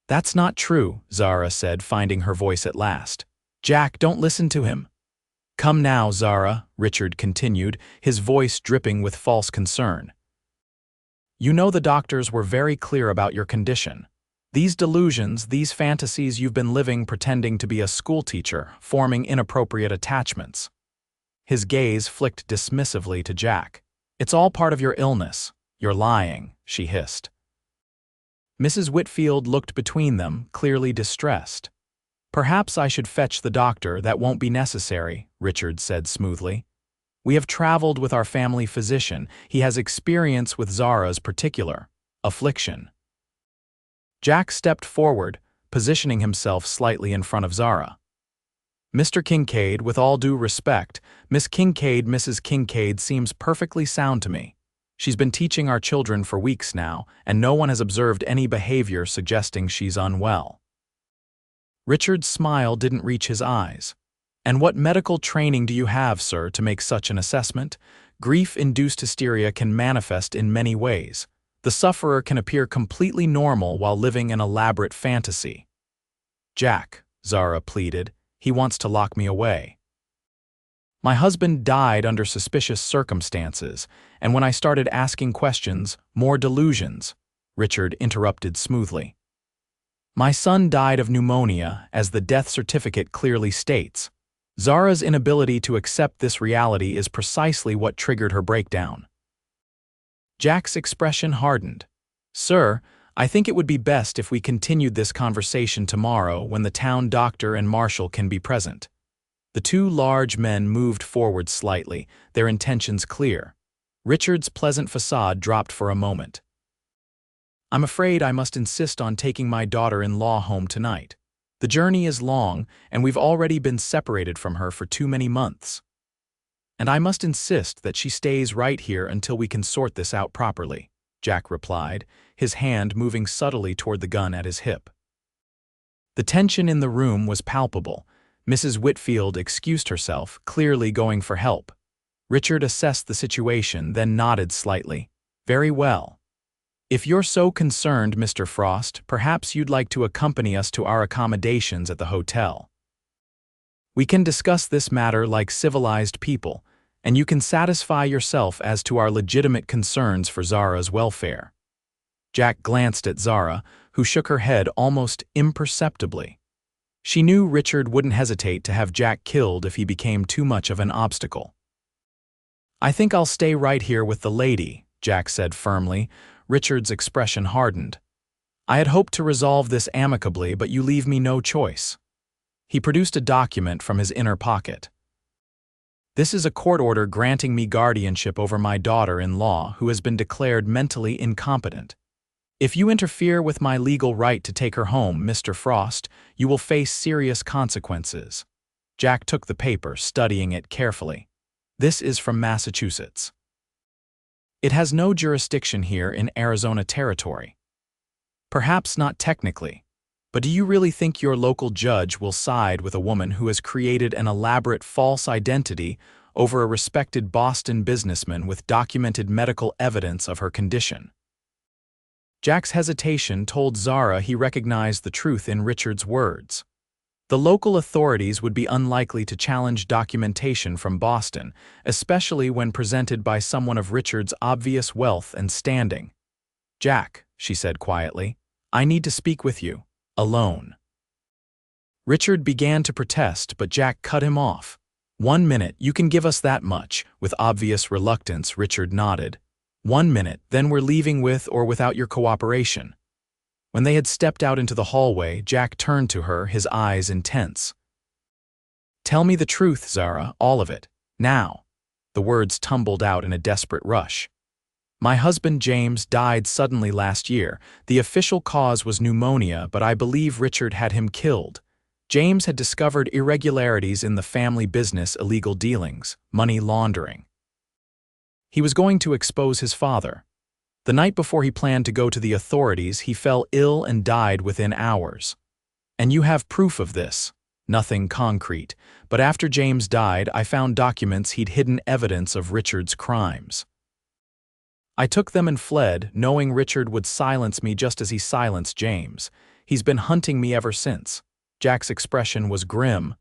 "That's not true," Zara said, finding her voice at last. "Jack, don't listen to him." "Come now, Zara," Richard continued, his voice dripping with false concern. "You know the doctors were very clear about your condition. These delusions, these fantasies you've been living pretending to be a schoolteacher, forming inappropriate attachments." His gaze flicked dismissively to Jack. "It's all part of your illness. You're lying," she hissed. Mrs. Whitfield looked between them, clearly distressed. "Perhaps I should fetch the doctor. That won't be necessary," Richard said smoothly. "We have traveled with our family physician. He has experience with Zara's particular affliction." Jack stepped forward, positioning himself slightly in front of Zara. "Mr. Kincaid, with all due respect, Miss Kincaid, Mrs. Kincaid seems perfectly sound to me. She's been teaching our children for weeks now, and no one has observed any behavior suggesting she's unwell." Richard's smile didn't reach his eyes. "And what medical training do you have, sir, to make such an assessment? Grief-induced hysteria can manifest in many ways. The sufferer can appear completely normal while living an elaborate fantasy. "Jack," Zara pleaded, "he wants to lock me away. My husband died under suspicious circumstances, and when I started asking questions, more delusions," Richard interrupted smoothly. "My son died of pneumonia, as the death certificate clearly states." Zara's inability to accept this reality is precisely what triggered her breakdown. Jack's expression hardened. "Sir, I think it would be best if we continued this conversation tomorrow when the town doctor and marshal can be present." The two large men moved forward slightly, their intentions clear. Richard's pleasant facade dropped for a moment. "I'm afraid I must insist on taking my daughter-in-law home tonight. The journey is long, and we've already been separated from her for too many months. And I must insist that she stays right here until we can sort this out properly," Jack replied, his hand moving subtly toward the gun at his hip. The tension in the room was palpable. Mrs. Whitfield excused herself, clearly going for help. Richard assessed the situation, then nodded slightly. "Very well. If you're so concerned, Mr. Frost, perhaps you'd like to accompany us to our accommodations at the hotel. We can discuss this matter like civilized people, and you can satisfy yourself as to our legitimate concerns for Zara's welfare." Jack glanced at Zara, who shook her head almost imperceptibly. She knew Richard wouldn't hesitate to have Jack killed if he became too much of an obstacle. "I think I'll stay right here with the lady," Jack said firmly. Richard's expression hardened. "I had hoped to resolve this amicably, but you leave me no choice." He produced a document from his inner pocket. "This is a court order granting me guardianship over my daughter-in-law, who has been declared mentally incompetent. If you interfere with my legal right to take her home, Mr. Frost, you will face serious consequences." Jack took the paper, studying it carefully. "This is from Massachusetts. It has no jurisdiction here in Arizona territory. Perhaps not technically, but do you really think your local judge will side with a woman who has created an elaborate false identity over a respected Boston businessman with documented medical evidence of her condition?" Jack's hesitation told Zara he recognized the truth in Richard's words. The local authorities would be unlikely to challenge documentation from Boston, especially when presented by someone of Richard's obvious wealth and standing. "Jack," she said quietly, "I need to speak with you, alone." Richard began to protest, but Jack cut him off. "1 minute, you can give us that much." With obvious reluctance, Richard nodded. "1 minute, then we're leaving with or without your cooperation." When they had stepped out into the hallway, Jack turned to her, his eyes intense. "Tell me the truth, Zara, all of it, now." The words tumbled out in a desperate rush. "My husband James died suddenly last year. The official cause was pneumonia, but I believe Richard had him killed. James had discovered irregularities in the family business, illegal dealings, money laundering. He was going to expose his father. The night before he planned to go to the authorities, he fell ill and died within hours. And you have proof of this. Nothing concrete, but after James died, I found documents he'd hidden evidence of Richard's crimes. I took them and fled, knowing Richard would silence me just as he silenced James. He's been hunting me ever since." Jack's expression was grim.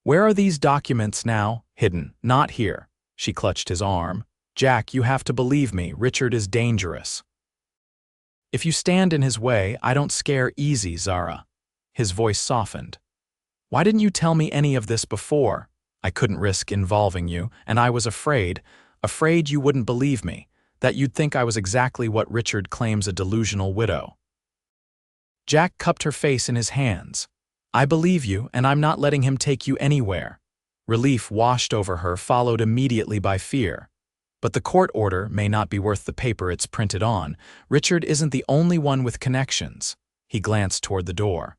"Where are these documents now?" "Hidden, not here." She clutched his arm. "Jack, you have to believe me, Richard is dangerous. If you stand in his way, I don't scare easy, Zara." His voice softened. "Why didn't you tell me any of this before?" "I couldn't risk involving you, and I was afraid you wouldn't believe me, that you'd think I was exactly what Richard claims, a delusional widow." Jack cupped her face in his hands. "I believe you, and I'm not letting him take you anywhere." Relief washed over her, followed immediately by fear. "But the court order may not be worth the paper it's printed on. Richard isn't the only one with connections." He glanced toward the door.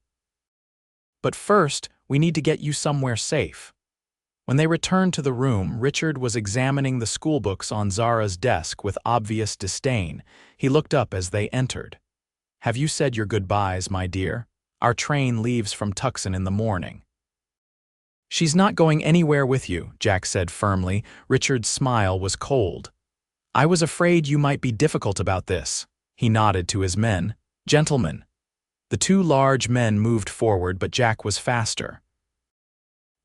"But first, we need to get you somewhere safe." When they returned to the room, Richard was examining the schoolbooks on Zara's desk with obvious disdain. He looked up as they entered. "Have you said your goodbyes, my dear? Our train leaves from Tucson in the morning." She's not going anywhere with you, Jack said firmly. Richard's smile was cold. I was afraid you might be difficult about this. He nodded to his men. Gentlemen. The two large men moved forward, but Jack was faster.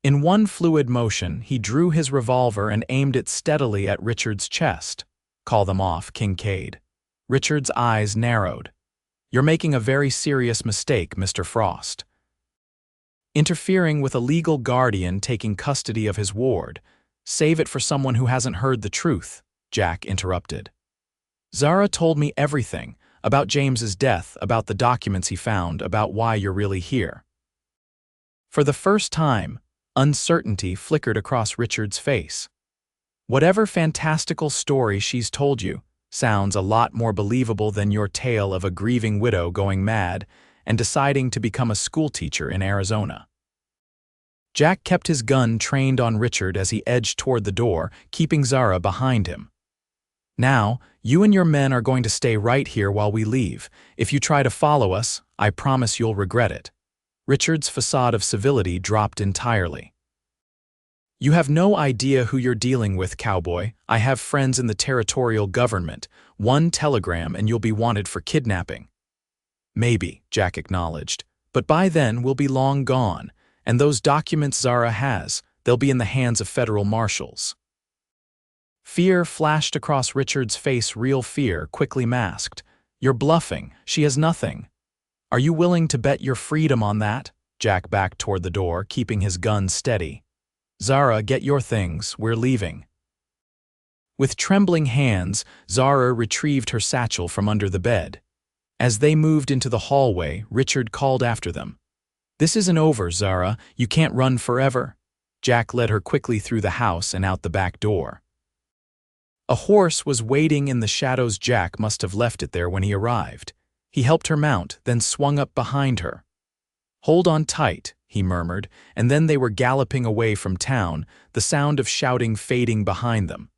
In one fluid motion, he drew his revolver and aimed it steadily at Richard's chest. Call them off, Kincaid. Richard's eyes narrowed. You're making a very serious mistake, Mr. Frost. Interfering with a legal guardian taking custody of his ward. Save it for someone who hasn't heard the truth, Jack interrupted. Zara told me everything, about James's death, about the documents he found, about why you're really here. For the first time, uncertainty flickered across Richard's face. Whatever fantastical story she's told you sounds a lot more believable than your tale of a grieving widow going mad and deciding to become a schoolteacher in Arizona. Jack kept his gun trained on Richard as he edged toward the door, keeping Zara behind him. Now, you and your men are going to stay right here while we leave. If you try to follow us, I promise you'll regret it. Richard's facade of civility dropped entirely. You have no idea who you're dealing with, Cowboy. I have friends in the territorial government. One telegram and you'll be wanted for kidnapping. Maybe, Jack acknowledged, but by then we'll be long gone, and those documents Zara has, they'll be in the hands of federal marshals. Fear flashed across Richard's face, real fear, quickly masked. You're bluffing. She has nothing. Are you willing to bet your freedom on that? Jack backed toward the door, keeping his gun steady. Zara, get your things. We're leaving. With trembling hands, Zara retrieved her satchel from under the bed. As they moved into the hallway, Richard called after them. This isn't over, Zara. You can't run forever. Jack led her quickly through the house and out the back door. A horse was waiting in the shadows. Jack must have left it there when he arrived. He helped her mount, then swung up behind her. Hold on tight, he murmured, and then they were galloping away from town, the sound of shouting fading behind them.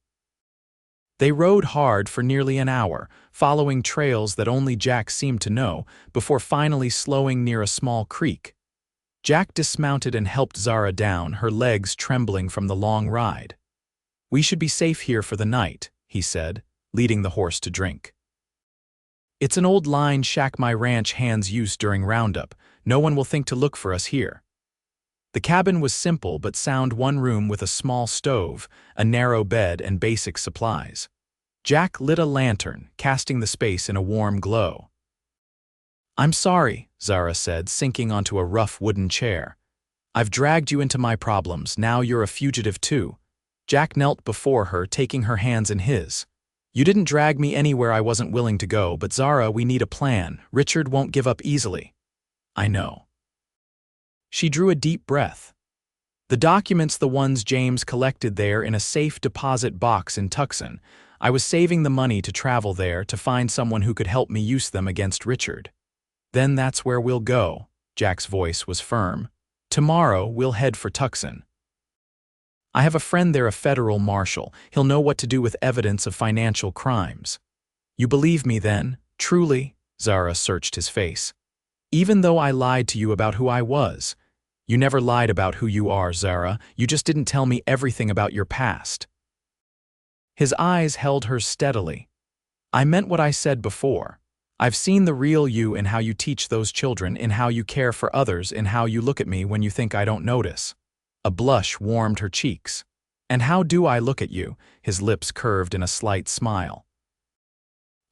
They rode hard for nearly an hour, following trails that only Jack seemed to know, before finally slowing near a small creek. Jack dismounted and helped Zara down, her legs trembling from the long ride. We should be safe here for the night, he said, leading the horse to drink. It's an old line shack my ranch hands use during roundup. No one will think to look for us here. The cabin was simple but sound, one room with a small stove, a narrow bed, and basic supplies. Jack lit a lantern, casting the space in a warm glow. I'm sorry, Zara said, sinking onto a rough wooden chair. I've dragged you into my problems. Now you're a fugitive too. Jack knelt before her, taking her hands in his. You didn't drag me anywhere I wasn't willing to go, but Zara, we need a plan. Richard won't give up easily. I know. She drew a deep breath. The documents, the ones James collected there in a safe deposit box in Tucson. I was saving the money to travel there to find someone who could help me use them against Richard. Then that's where we'll go. Jack's voice was firm. Tomorrow we'll head for Tucson. I have a friend there, a federal marshal. He'll know what to do with evidence of financial crimes. You believe me then? Truly? Zara searched his face. Even though I lied to you about who I was. You never lied about who you are, Zara. You just didn't tell me everything about your past. His eyes held hers steadily. I meant what I said before. I've seen the real you in how you teach those children, in how you care for others, in how you look at me when you think I don't notice. A blush warmed her cheeks. And how do I look at you? His lips curved in a slight smile.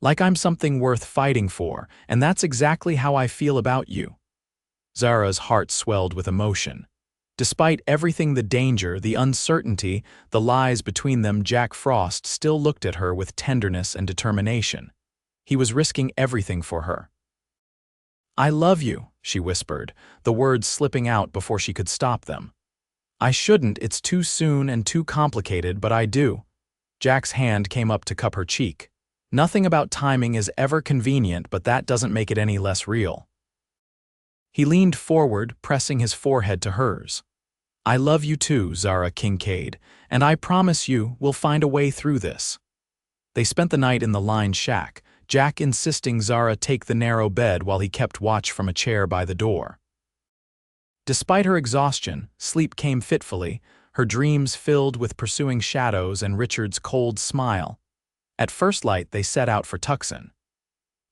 Like I'm something worth fighting for, and that's exactly how I feel about you. Zara's heart swelled with emotion. Despite everything, the danger, the uncertainty, the lies between them, Jack Frost still looked at her with tenderness and determination. He was risking everything for her. I love you, she whispered, the words slipping out before she could stop them. I shouldn't, it's too soon and too complicated, but I do. Jack's hand came up to cup her cheek. Nothing about timing is ever convenient, but that doesn't make it any less real. He leaned forward, pressing his forehead to hers. I love you too, Zara Kincaid, and I promise you we'll find a way through this. They spent the night in the lined shack, Jack insisting Zara take the narrow bed while he kept watch from a chair by the door. Despite her exhaustion, sleep came fitfully, her dreams filled with pursuing shadows and Richard's cold smile. At first light, they set out for Tucson.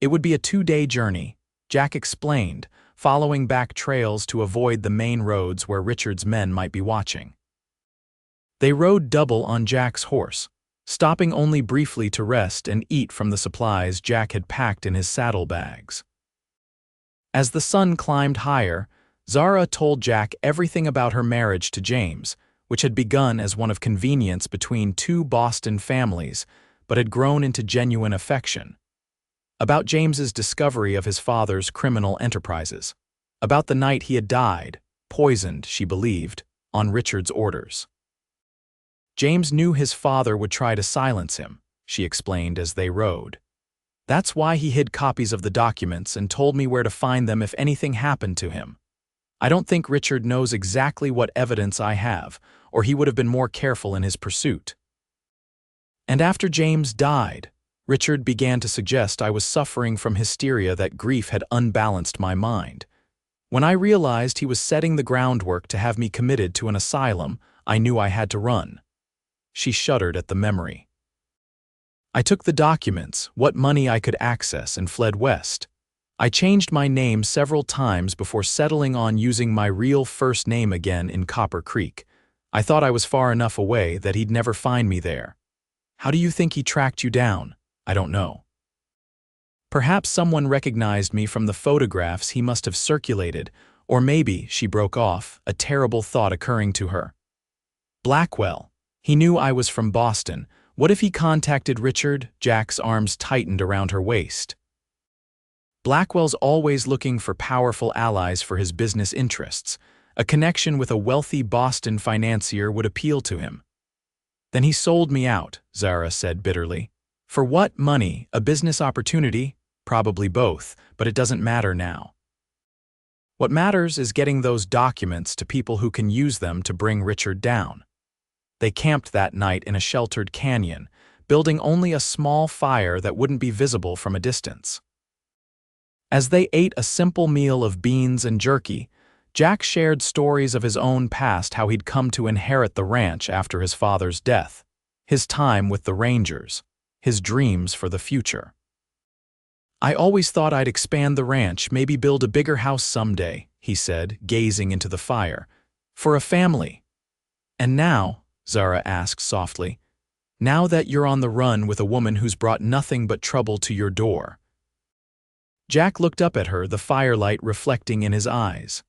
It would be a 2-day journey, Jack explained, following back trails to avoid the main roads where Richard's men might be watching. They rode double on Jack's horse, stopping only briefly to rest and eat from the supplies Jack had packed in his saddlebags. As the sun climbed higher, Zara told Jack everything about her marriage to James, which had begun as one of convenience between two Boston families, but had grown into genuine affection. About James's discovery of his father's criminal enterprises. About the night he had died, poisoned, she believed, on Richard's orders. James knew his father would try to silence him, she explained as they rode. That's why he hid copies of the documents and told me where to find them if anything happened to him. I don't think Richard knows exactly what evidence I have, or he would have been more careful in his pursuit. And after James died, Richard began to suggest I was suffering from hysteria, that grief had unbalanced my mind. When I realized he was setting the groundwork to have me committed to an asylum, I knew I had to run. She shuddered at the memory. I took the documents, what money I could access, and fled west. I changed my name several times before settling on using my real first name again in Copper Creek. I thought I was far enough away that he'd never find me there. How do you think he tracked you down? I don't know. Perhaps someone recognized me from the photographs he must have circulated, or maybe, she broke off, a terrible thought occurring to her. Blackwell. He knew I was from Boston. What if he contacted Richard? Jack's arms tightened around her waist. Blackwell's always looking for powerful allies for his business interests. A connection with a wealthy Boston financier would appeal to him. Then he sold me out, Zara said bitterly. For what money? A business opportunity? Probably both, but it doesn't matter now. What matters is getting those documents to people who can use them to bring Richard down. They camped that night in a sheltered canyon, building only a small fire that wouldn't be visible from a distance. As they ate a simple meal of beans and jerky, Jack shared stories of his own past, how he'd come to inherit the ranch after his father's death, his time with the Rangers, his dreams for the future. I always thought I'd expand the ranch, maybe build a bigger house someday, he said, gazing into the fire. For a family. And now, Zara asked softly, now that you're on the run with a woman who's brought nothing but trouble to your door. Jack looked up at her, the firelight reflecting in his eyes.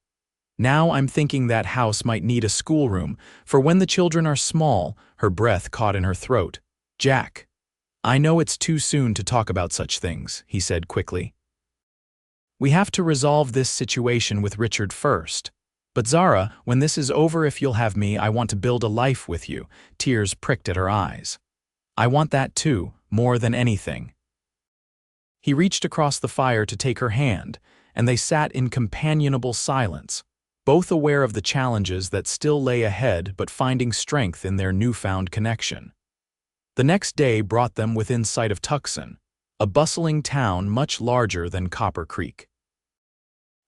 Now I'm thinking that house might need a schoolroom, for when the children are small, her breath caught in her throat. Jack. I know it's too soon to talk about such things, he said quickly. We have to resolve this situation with Richard first. But Zara, when this is over, if you'll have me, I want to build a life with you. Tears pricked at her eyes. I want that too, more than anything. He reached across the fire to take her hand, and they sat in companionable silence, both aware of the challenges that still lay ahead but finding strength in their newfound connection. The next day brought them within sight of Tucson, a bustling town much larger than Copper Creek.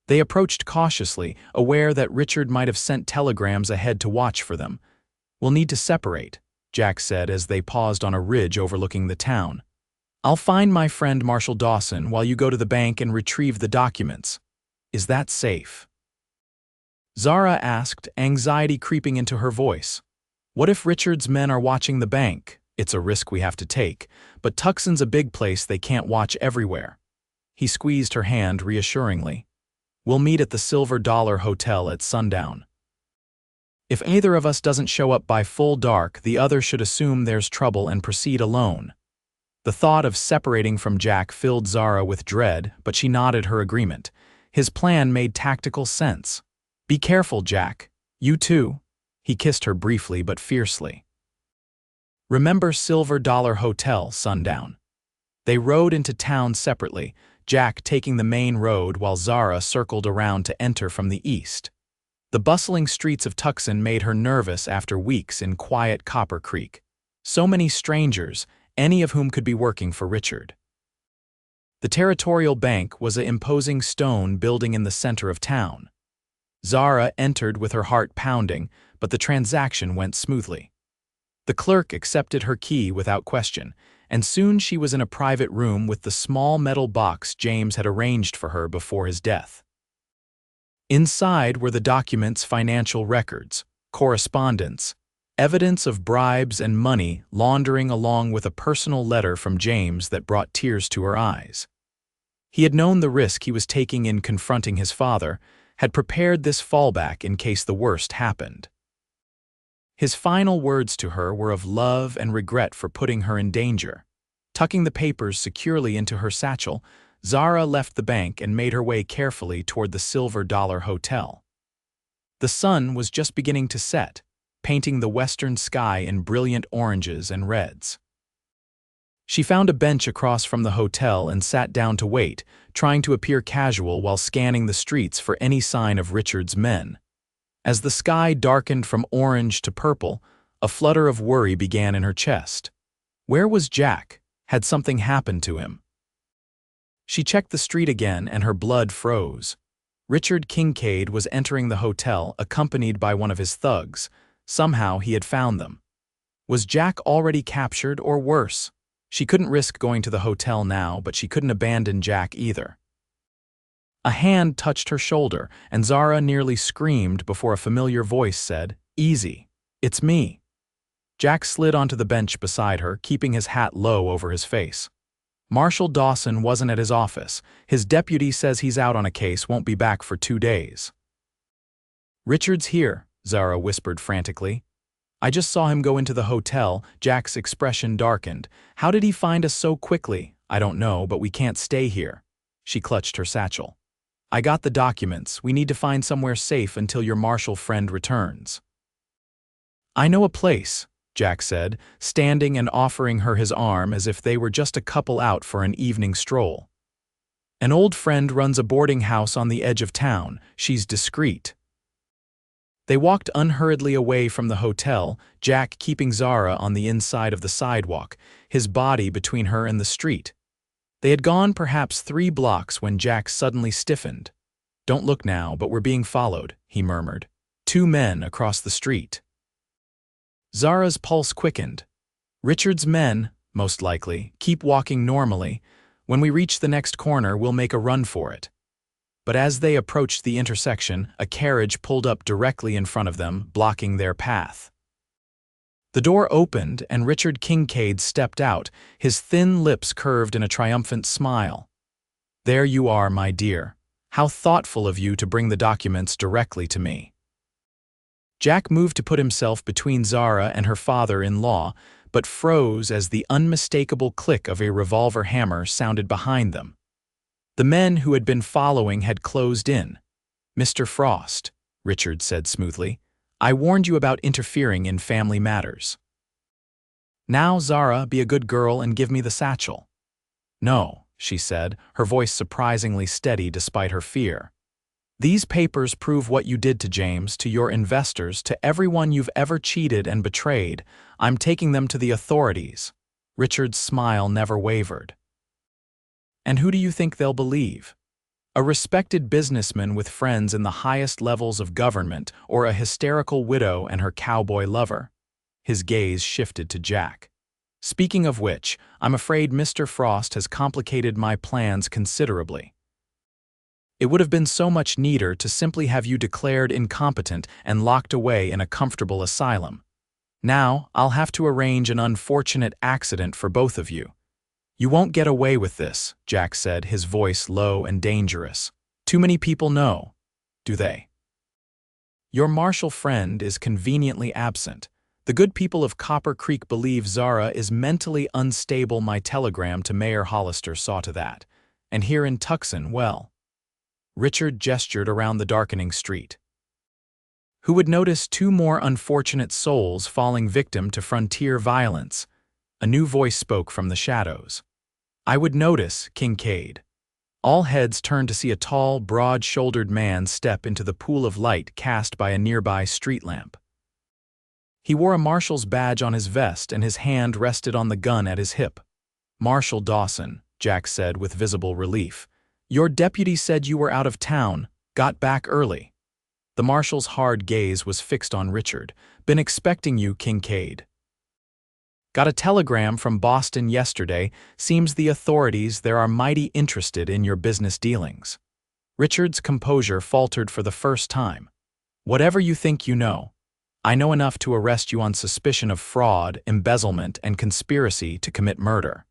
They approached cautiously, aware that Richard might have sent telegrams ahead to watch for them. We'll need to separate, Jack said as they paused on a ridge overlooking the town. I'll find my friend Marshall Dawson while you go to the bank and retrieve the documents. Is that safe? Zara asked, anxiety creeping into her voice. What if Richard's men are watching the bank? It's a risk we have to take, but Tucson's a big place, they can't watch everywhere. He squeezed her hand reassuringly. We'll meet at the Silver Dollar Hotel at sundown. If either of us doesn't show up by full dark, the other should assume there's trouble and proceed alone. The thought of separating from Jack filled Zara with dread, but she nodded her agreement. His plan made tactical sense. Be careful, Jack. You too. He kissed her briefly but fiercely. Remember Silver Dollar Hotel, sundown. They rode into town separately, Jack taking the main road while Zara circled around to enter from the east. The bustling streets of Tucson made her nervous after weeks in quiet Copper Creek. So many strangers, any of whom could be working for Richard. The Territorial Bank was an imposing stone building in the center of town. Zara entered with her heart pounding, but the transaction went smoothly. The clerk accepted her key without question, and soon she was in a private room with the small metal box James had arranged for her before his death. Inside were the documents' financial records, correspondence, evidence of bribes and money laundering, along with a personal letter from James that brought tears to her eyes. He had known the risk he was taking in confronting his father, had prepared this fallback in case the worst happened. His final words to her were of love and regret for putting her in danger. Tucking the papers securely into her satchel, Zara left the bank and made her way carefully toward the Silver Dollar Hotel. The sun was just beginning to set, painting the western sky in brilliant oranges and reds. She found a bench across from the hotel and sat down to wait, trying to appear casual while scanning the streets for any sign of Richard's men. As the sky darkened from orange to purple, a flutter of worry began in her chest. Where was Jack? Had something happened to him? She checked the street again and her blood froze. Richard Kincaid was entering the hotel accompanied by one of his thugs. Somehow he had found them. Was Jack already captured, or worse? She couldn't risk going to the hotel now, but she couldn't abandon Jack either. A hand touched her shoulder, and Zara nearly screamed before a familiar voice said, "Easy, it's me." Jack slid onto the bench beside her, keeping his hat low over his face. Marshal Dawson wasn't at his office. His deputy says he's out on a case, won't be back for 2 days. "Richard's here," Zara whispered frantically. "I just saw him go into the hotel." Jack's expression darkened. "How did he find us so quickly?" "I don't know, but we can't stay here." She clutched her satchel. "I got the documents. We need to find somewhere safe until your marshal friend returns." "I know a place," Jack said, standing and offering her his arm as if they were just a couple out for an evening stroll. "An old friend runs a boarding house on the edge of town. She's discreet." They walked unhurriedly away from the hotel, Jack keeping Zara on the inside of the sidewalk, his body between her and the street. They had gone perhaps 3 blocks when Jack suddenly stiffened. "Don't look now, but we're being followed," he murmured. 2 men across the street. Zara's pulse quickened. "Richard's men, most likely. Keep walking normally. When we reach the next corner, we'll make a run for it." But as they approached the intersection, a carriage pulled up directly in front of them, blocking their path. The door opened and Richard Kincaid stepped out, his thin lips curved in a triumphant smile. "There you are, my dear. How thoughtful of you to bring the documents directly to me." Jack moved to put himself between Zara and her father-in-law, but froze as the unmistakable click of a revolver hammer sounded behind them. The men who had been following had closed in. "Mr. Frost," Richard said smoothly, "I warned you about interfering in family matters." "Now, Zara, be a good girl and give me the satchel." "No," she said, her voice surprisingly steady despite her fear. "These papers prove what you did to James, to your investors, to everyone you've ever cheated and betrayed. I'm taking them to the authorities." Richard's smile never wavered. "And who do you think they'll believe? A respected businessman with friends in the highest levels of government, or a hysterical widow and her cowboy lover?" His gaze shifted to Jack. "Speaking of which, I'm afraid Mr. Frost has complicated my plans considerably. It would have been so much neater to simply have you declared incompetent and locked away in a comfortable asylum. Now, I'll have to arrange an unfortunate accident for both of you." "You won't get away with this," Jack said, his voice low and dangerous. "Too many people know, do they? Your marshal friend is conveniently absent. The good people of Copper Creek believe Zara is mentally unstable. My telegram to Mayor Hollister saw to that. And here in Tucson, well." Richard gestured around the darkening street. "Who would notice 2 more unfortunate souls falling victim to frontier violence?" A new voice spoke from the shadows. "I would notice, Kincaid." All heads turned to see a tall, broad-shouldered man step into the pool of light cast by a nearby street lamp. He wore a marshal's badge on his vest and his hand rested on the gun at his hip. "Marshal Dawson," Jack said with visible relief. "Your deputy said you were out of town, got back early." The marshal's hard gaze was fixed on Richard. "Been expecting you, Kincaid." "Got a telegram from Boston yesterday. Seems the authorities there are mighty interested in your business dealings." Richard's composure faltered for the first time. "Whatever you think you know. I know enough to arrest you on suspicion of fraud, embezzlement, and conspiracy to commit murder."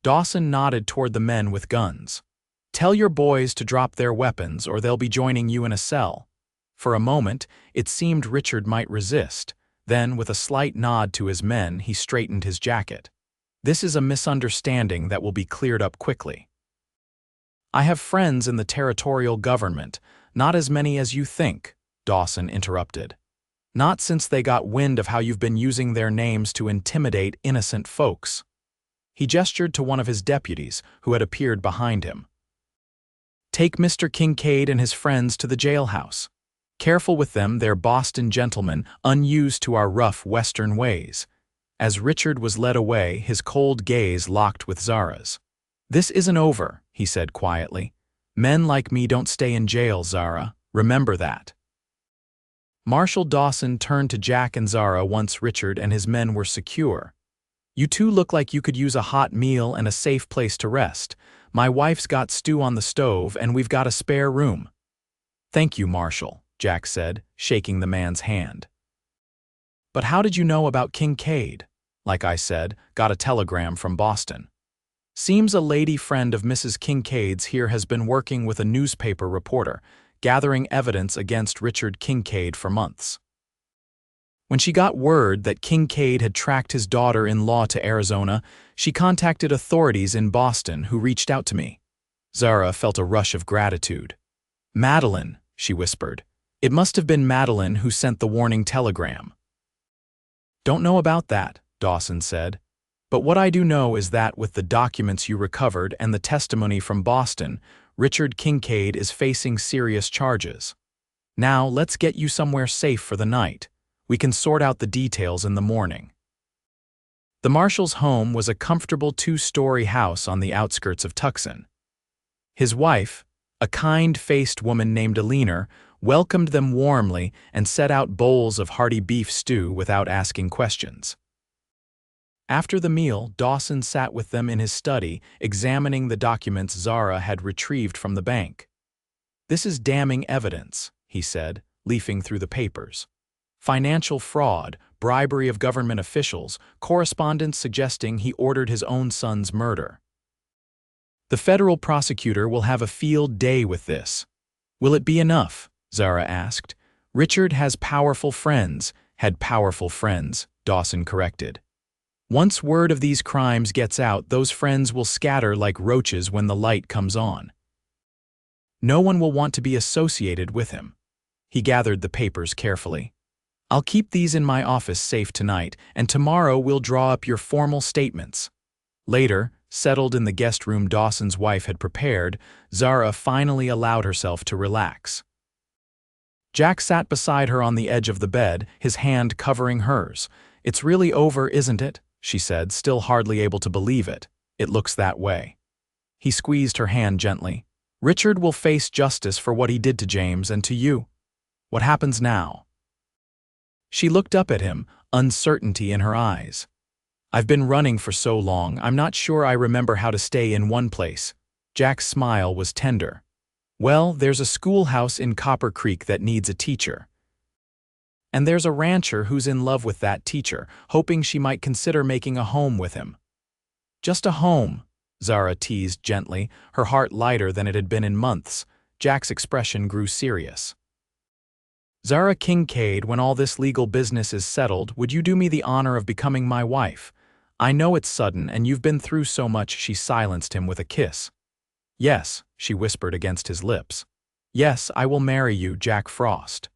Dawson nodded toward the men with guns. "Tell your boys to drop their weapons or they'll be joining you in a cell." For a moment, it seemed Richard might resist. Then, with a slight nod to his men, he straightened his jacket. "This is a misunderstanding that will be cleared up quickly." "I have friends in the territorial government, not as many as you think," Dawson interrupted. "Not since they got wind of how you've been using their names to intimidate innocent folks." He gestured to one of his deputies, who had appeared behind him. "Take Mr. Kincaid and his friends to the jailhouse. Careful with them, they're Boston gentlemen, unused to our rough Western ways." As Richard was led away, his cold gaze locked with Zara's. "This isn't over," he said quietly. "Men like me don't stay in jail, Zara. Remember that." Marshal Dawson turned to Jack and Zara once Richard and his men were secure. "You two look like you could use a hot meal and a safe place to rest. My wife's got stew on the stove and we've got a spare room." "Thank you, Marshal," Jack said, shaking the man's hand. "But how did you know about Kincaid?" "Like I said, got a telegram from Boston. Seems a lady friend of Mrs. Kincaid's here has been working with a newspaper reporter, gathering evidence against Richard Kincaid for months. When she got word that Kincaid had tracked his daughter-in-law to Arizona, she contacted authorities in Boston who reached out to me." Zara felt a rush of gratitude. "Madeline," she whispered. "It must have been Madeline who sent the warning telegram." "Don't know about that," Dawson said. "But what I do know is that with the documents you recovered and the testimony from Boston, Richard Kincaid is facing serious charges. Now let's get you somewhere safe for the night. We can sort out the details in the morning." The marshal's home was a comfortable two-story house on the outskirts of Tucson. His wife, a kind-faced woman named Alina, welcomed them warmly and set out bowls of hearty beef stew without asking questions. After the meal, Dawson sat with them in his study, examining the documents Zara had retrieved from the bank. "This is damning evidence," he said, leafing through the papers. "Financial fraud, bribery of government officials, correspondence suggesting he ordered his own son's murder. The federal prosecutor will have a field day with this." "Will it be enough?" Zara asked. "Richard has powerful friends," "had powerful friends," Dawson corrected. "Once word of these crimes gets out, those friends will scatter like roaches when the light comes on. No one will want to be associated with him." He gathered the papers carefully. "I'll keep these in my office safe tonight, and tomorrow we'll draw up your formal statements." Later, settled in the guest room Dawson's wife had prepared, Zara finally allowed herself to relax. Jack sat beside her on the edge of the bed, his hand covering hers. "It's really over, isn't it?" she said, still hardly able to believe it. "It looks that way." He squeezed her hand gently. "Richard will face justice for what he did to James and to you. What happens now?" She looked up at him, uncertainty in her eyes. "I've been running for so long, I'm not sure I remember how to stay in one place." Jack's smile was tender. "Well, there's a schoolhouse in Copper Creek that needs a teacher. And there's a rancher who's in love with that teacher, hoping she might consider making a home with him." "Just a home," Zara teased gently, her heart lighter than it had been in months. Jack's expression grew serious. "Zara Kincaid, when all this legal business is settled, would you do me the honor of becoming my wife? I know it's sudden, and you've been through so much." She silenced him with a kiss. "Yes," she whispered against his lips. "Yes, I will marry you, Jack Frost."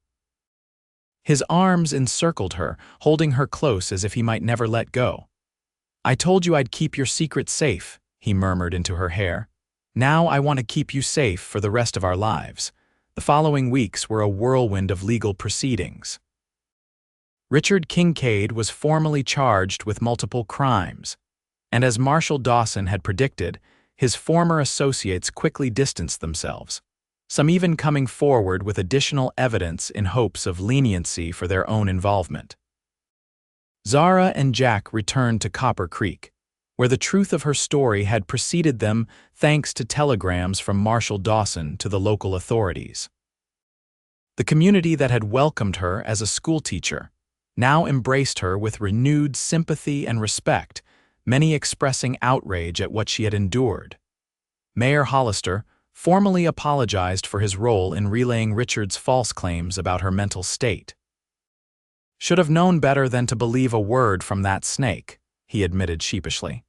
His arms encircled her, holding her close as if he might never let go. "I told you I'd keep your secret safe," he murmured into her hair. "Now I want to keep you safe for the rest of our lives." The following weeks were a whirlwind of legal proceedings. Richard Kincaid was formally charged with multiple crimes, and as Marshal Dawson had predicted, his former associates quickly distanced themselves. some even coming forward with additional evidence in hopes of leniency for their own involvement. Zara and Jack returned to Copper Creek, where the truth of her story had preceded them thanks to telegrams from Marshal Dawson to the local authorities. The community that had welcomed her as a schoolteacher now embraced her with renewed sympathy and respect, many expressing outrage at what she had endured. Mayor Hollister formally apologized for his role in relaying Richard's false claims about her mental state. "Should have known better than to believe a word from that snake," he admitted sheepishly.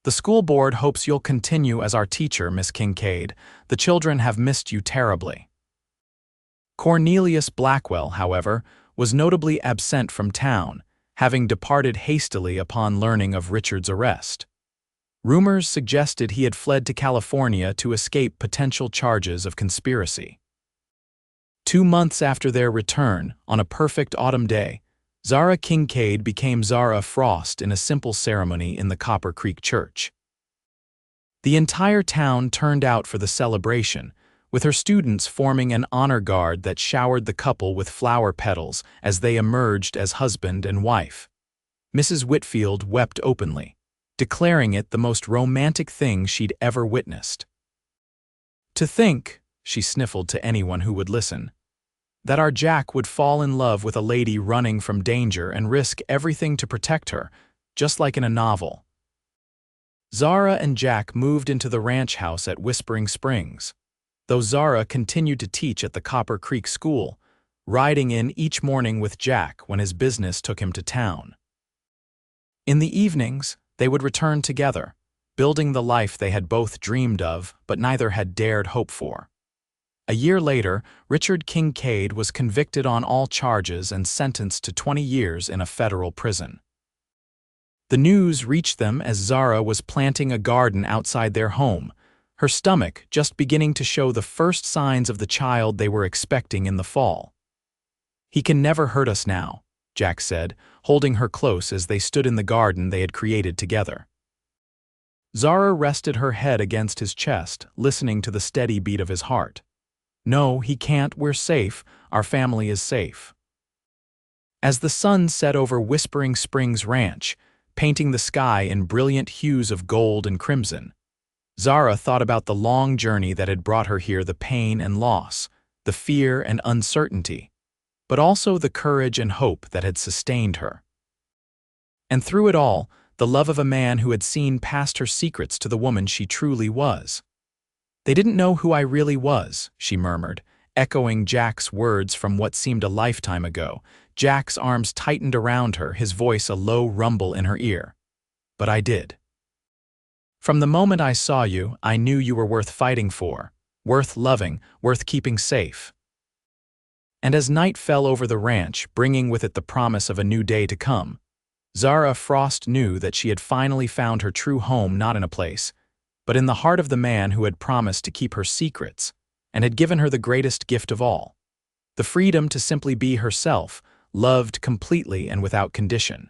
"The school board hopes you'll continue as our teacher, Miss Kincaid. The children have missed you terribly." Cornelius Blackwell, however, was notably absent from town, having departed hastily upon learning of Richard's arrest. Rumors suggested he had fled to California to escape potential charges of conspiracy. 2 months after their return, on a perfect autumn day, Zara Kincaid became Zara Frost in a simple ceremony in the Copper Creek Church. The entire town turned out for the celebration, with her students forming an honor guard that showered the couple with flower petals as they emerged as husband and wife. Mrs. Whitfield wept openly, declaring it the most romantic thing she'd ever witnessed. "To think," she sniffled to anyone who would listen, "that our Jack would fall in love with a lady running from danger and risk everything to protect her, just like in a novel." Zara and Jack moved into the ranch house at Whispering Springs, though Zara continued to teach at the Copper Creek School, riding in each morning with Jack when his business took him to town. In the evenings, they would return together, building the life they had both dreamed of but neither had dared hope for. A year later, Richard Kincaid was convicted on all charges and sentenced to 20 years in a federal prison. The news reached them as Zara was planting a garden outside their home, her stomach just beginning to show the first signs of the child they were expecting in the fall. "He can never hurt us now," Jack said, holding her close as they stood in the garden they had created together. Zara rested her head against his chest, listening to the steady beat of his heart. "No, he can't. We're safe. Our family is safe." As the sun set over Whispering Springs Ranch, painting the sky in brilliant hues of gold and crimson, Zara thought about the long journey that had brought her here, the pain and loss, the fear and uncertainty, but also the courage and hope that had sustained her. And through it all, the love of a man who had seen past her secrets to the woman she truly was. "They didn't know who I really was," she murmured, echoing Jack's words from what seemed a lifetime ago. Jack's arms tightened around her, his voice a low rumble in her ear. "But I did. From the moment I saw you, I knew you were worth fighting for, worth loving, worth keeping safe." And as night fell over the ranch, bringing with it the promise of a new day to come, Zara Frost knew that she had finally found her true home, not in a place, but in the heart of the man who had promised to keep her secrets and had given her the greatest gift of all, the freedom to simply be herself, loved completely and without condition.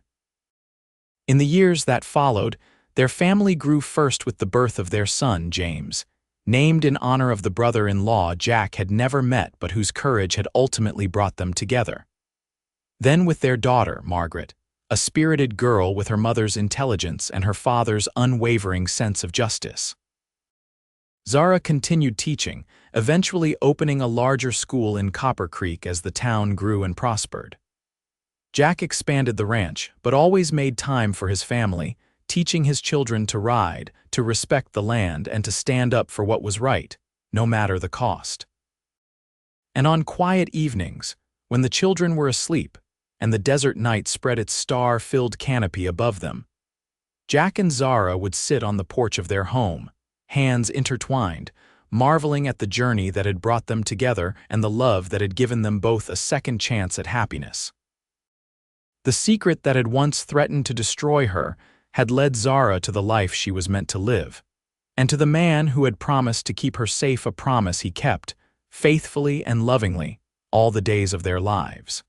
In the years that followed, their family grew first with the birth of their son, James, named in honor of the brother-in-law Jack had never met but whose courage had ultimately brought them together. Then with their daughter, Margaret, a spirited girl with her mother's intelligence and her father's unwavering sense of justice. Zara continued teaching, eventually opening a larger school in Copper Creek as the town grew and prospered. Jack expanded the ranch, but always made time for his family, teaching his children to ride, to respect the land, and to stand up for what was right, no matter the cost. And on quiet evenings, when the children were asleep, and the desert night spread its star-filled canopy above them, Jack and Zara would sit on the porch of their home, hands intertwined, marveling at the journey that had brought them together and the love that had given them both a second chance at happiness. The secret that had once threatened to destroy her had led Zara to the life she was meant to live, and to the man who had promised to keep her safe, a promise he kept, faithfully and lovingly, all the days of their lives.